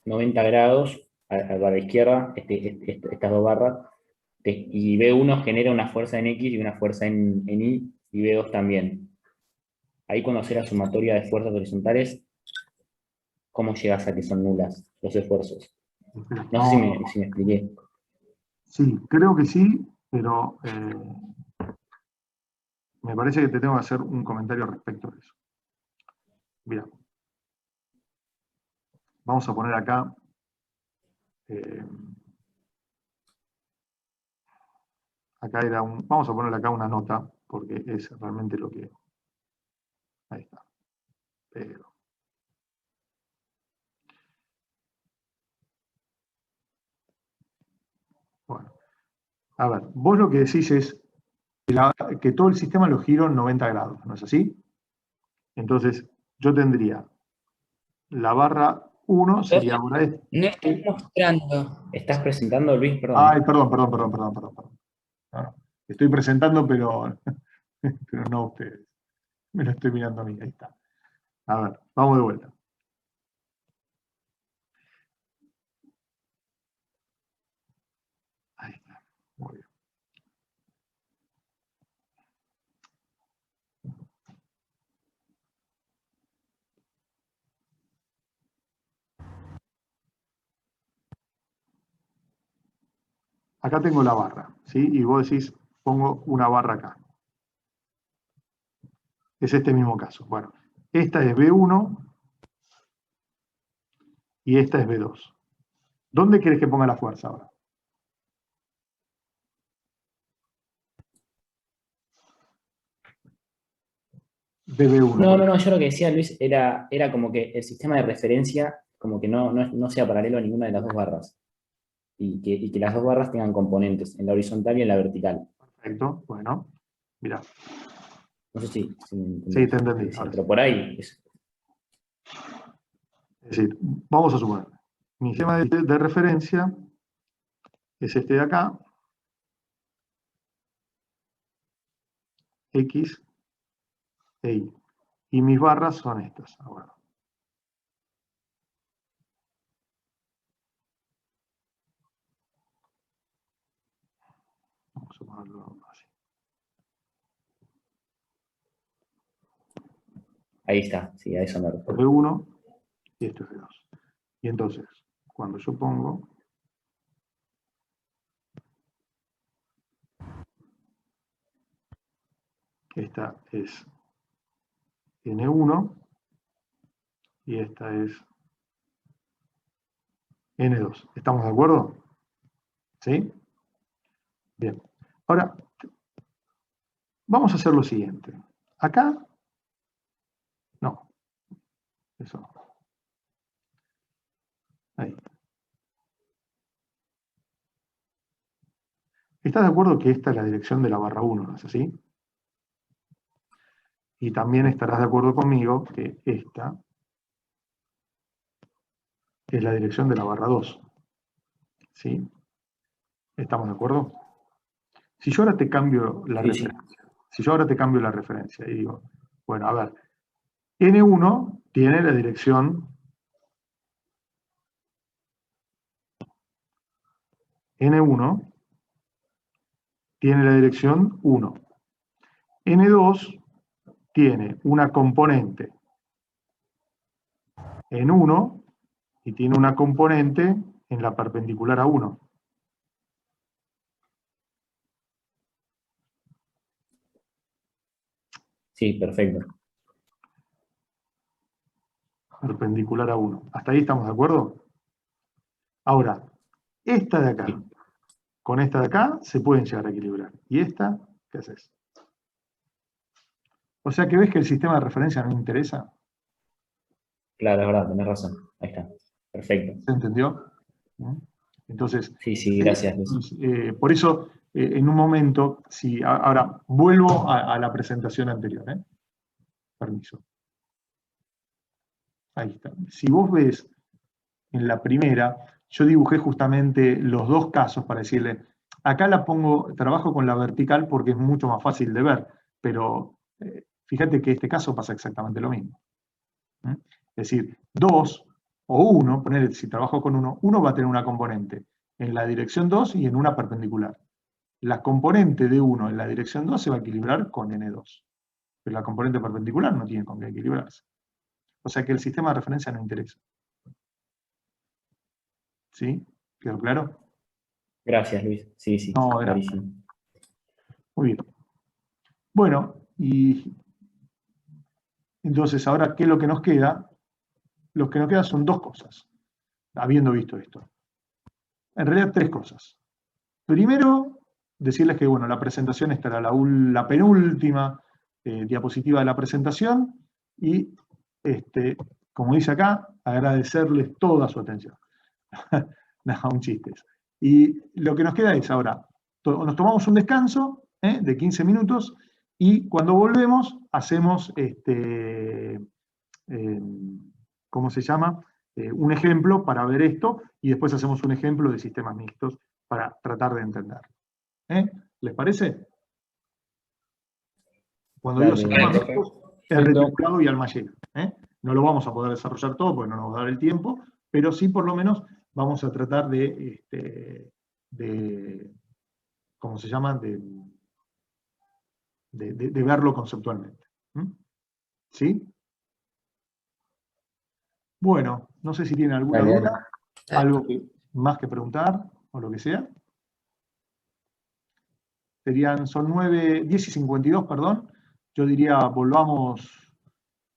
90 grados a la izquierda, estas dos barras, y B1 genera una fuerza en X y una fuerza en Y, y B2 también. Ahí cuando haces la sumatoria de fuerzas horizontales, ¿cómo llegas a que son nulas los esfuerzos? Espera, No sé si me expliqué. Sí, creo que sí, pero me parece que te tengo que hacer un comentario respecto a eso. Mira, vamos a poner acá vamos a ponerle acá una nota, porque es realmente lo que... Ahí está. Pero... Bueno, a ver, vos lo que decís es que todo el sistema lo giro en 90 grados, ¿no es así? Entonces, yo tendría la barra 1 sería ahora esto. No estás mostrando. ¿Estás presentando, Luis? Perdón. Ay, perdón. No, estoy presentando, pero no a ustedes. Me lo estoy mirando a mí, ahí está. A ver, vamos de vuelta. Ahí está, muy bien. Acá tengo la barra, ¿sí? Y vos decís, pongo una barra acá. Es este mismo caso. Bueno, esta es B1 y esta es B2. ¿Dónde querés que ponga la fuerza ahora? De B1. No, yo lo que decía, Luis, era como que el sistema de referencia como que no sea paralelo a ninguna de las dos barras. Y que las dos barras tengan componentes, en la horizontal y en la vertical. Perfecto, bueno, mira. No sé si me entendés. Sí, te entendí. Ahora Pero sí. por ahí. Es decir, vamos a suponer, mi sistema de referencia es este de acá, X e Y. Y mis barras son estas. Ahora. Vamos a ponerlo así. Ahí está, sí, a eso me Esto es refiero. B1 y esto es B2. Y entonces, cuando yo pongo esta es N1 y esta es N2. ¿Estamos de acuerdo? ¿Sí? Bien. Ahora, vamos a hacer lo siguiente. Acá, no. Eso no. Ahí. ¿Estás de acuerdo que esta es la dirección de la barra 1, no es así? Y también estarás de acuerdo conmigo que esta es la dirección de la barra 2. ¿Sí? ¿Estamos de acuerdo? Si yo ahora te cambio la referencia, si yo ahora te cambio la referencia y digo, bueno, a ver, N1 tiene la dirección N1 tiene la dirección 1. N2 tiene una componente en 1 y tiene una componente en la perpendicular a 1. Sí, perfecto. Perpendicular a 1. ¿Hasta ahí estamos de acuerdo? Ahora, esta de acá con esta de acá se pueden llegar a equilibrar. ¿Y esta? ¿Qué haces? O sea que ves que el sistema de referencia no me interesa. Claro, es verdad, tenés razón. Ahí está. Perfecto. ¿Se entendió? Entonces, Sí, gracias, Luis. por eso, en un momento, si ahora vuelvo a la presentación anterior. Permiso. Ahí está. Si vos ves en la primera, yo dibujé justamente los dos casos para decirle, Acá trabajo con la vertical porque es mucho más fácil de ver, pero fíjate que en este caso pasa exactamente lo mismo. Es decir, 2 o 1, ponele, si trabajo con 1 va a tener una componente en la dirección 2 y en una perpendicular. La componente de 1 en la dirección 2 se va a equilibrar con N2, pero la componente perpendicular no tiene con qué equilibrarse. O sea que el sistema de referencia no interesa. ¿Sí? ¿Quedó claro? Gracias, Luis. Sí, sí, No, era. clarísimo. Muy bien. Bueno, y entonces ahora, ¿qué es lo que nos queda? Lo que nos queda son 2 cosas, habiendo visto esto. En realidad 3 cosas. Primero, decirles que bueno, la presentación estará la penúltima diapositiva de la presentación y, como dice acá, agradecerles toda su atención. No, un chiste. Y lo que nos queda es ahora, nos tomamos un descanso de 15 minutos y cuando volvemos hacemos, ¿cómo se llama? Un ejemplo para ver esto y después hacemos un ejemplo de sistemas mixtos para tratar de entender. ¿Les parece? Cuando digo Dale, sistemas profe. mixtos, es reticulado y almallera. No lo vamos a poder desarrollar todo porque no nos va a dar el tiempo, pero sí por lo menos vamos a tratar de ¿cómo se llama? De verlo conceptualmente. ¿Sí? Bueno, no sé si tienen alguna Dale, dale. duda, algo más que preguntar o lo que sea. Son 10 y 52, perdón. Yo diría volvamos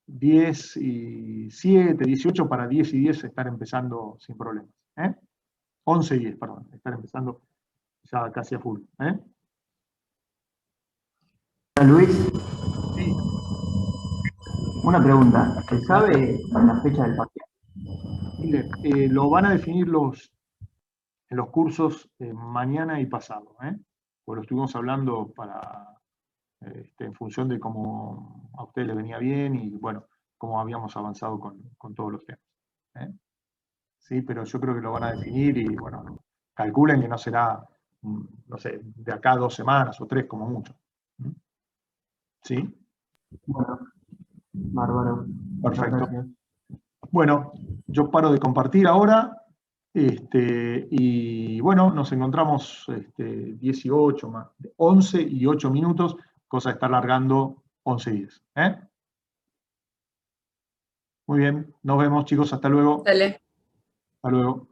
10 y 7, 18 para 10 y 10 estar empezando sin problemas. 11 y 10, perdón, estar empezando ya casi a full. Luis, Sí. una pregunta. ¿Se sabe la fecha del parcial? Mire, lo van a definir en los cursos mañana y pasado. Pues lo estuvimos hablando en función de cómo a ustedes les venía bien y bueno, cómo habíamos avanzado con todos los temas. Sí, pero yo creo que lo van a definir y bueno, calculen que no será, no sé, de acá a 2 semanas o 3 como mucho. ¿Sí? Bueno, bárbaro. Perfecto. Gracias. Bueno, yo paro de compartir ahora. Y bueno, nos encontramos 18 más, 11 y 8 minutos, cosa de estar largando 11 y 10. Muy bien, nos vemos chicos, hasta luego. Dale. Hasta luego.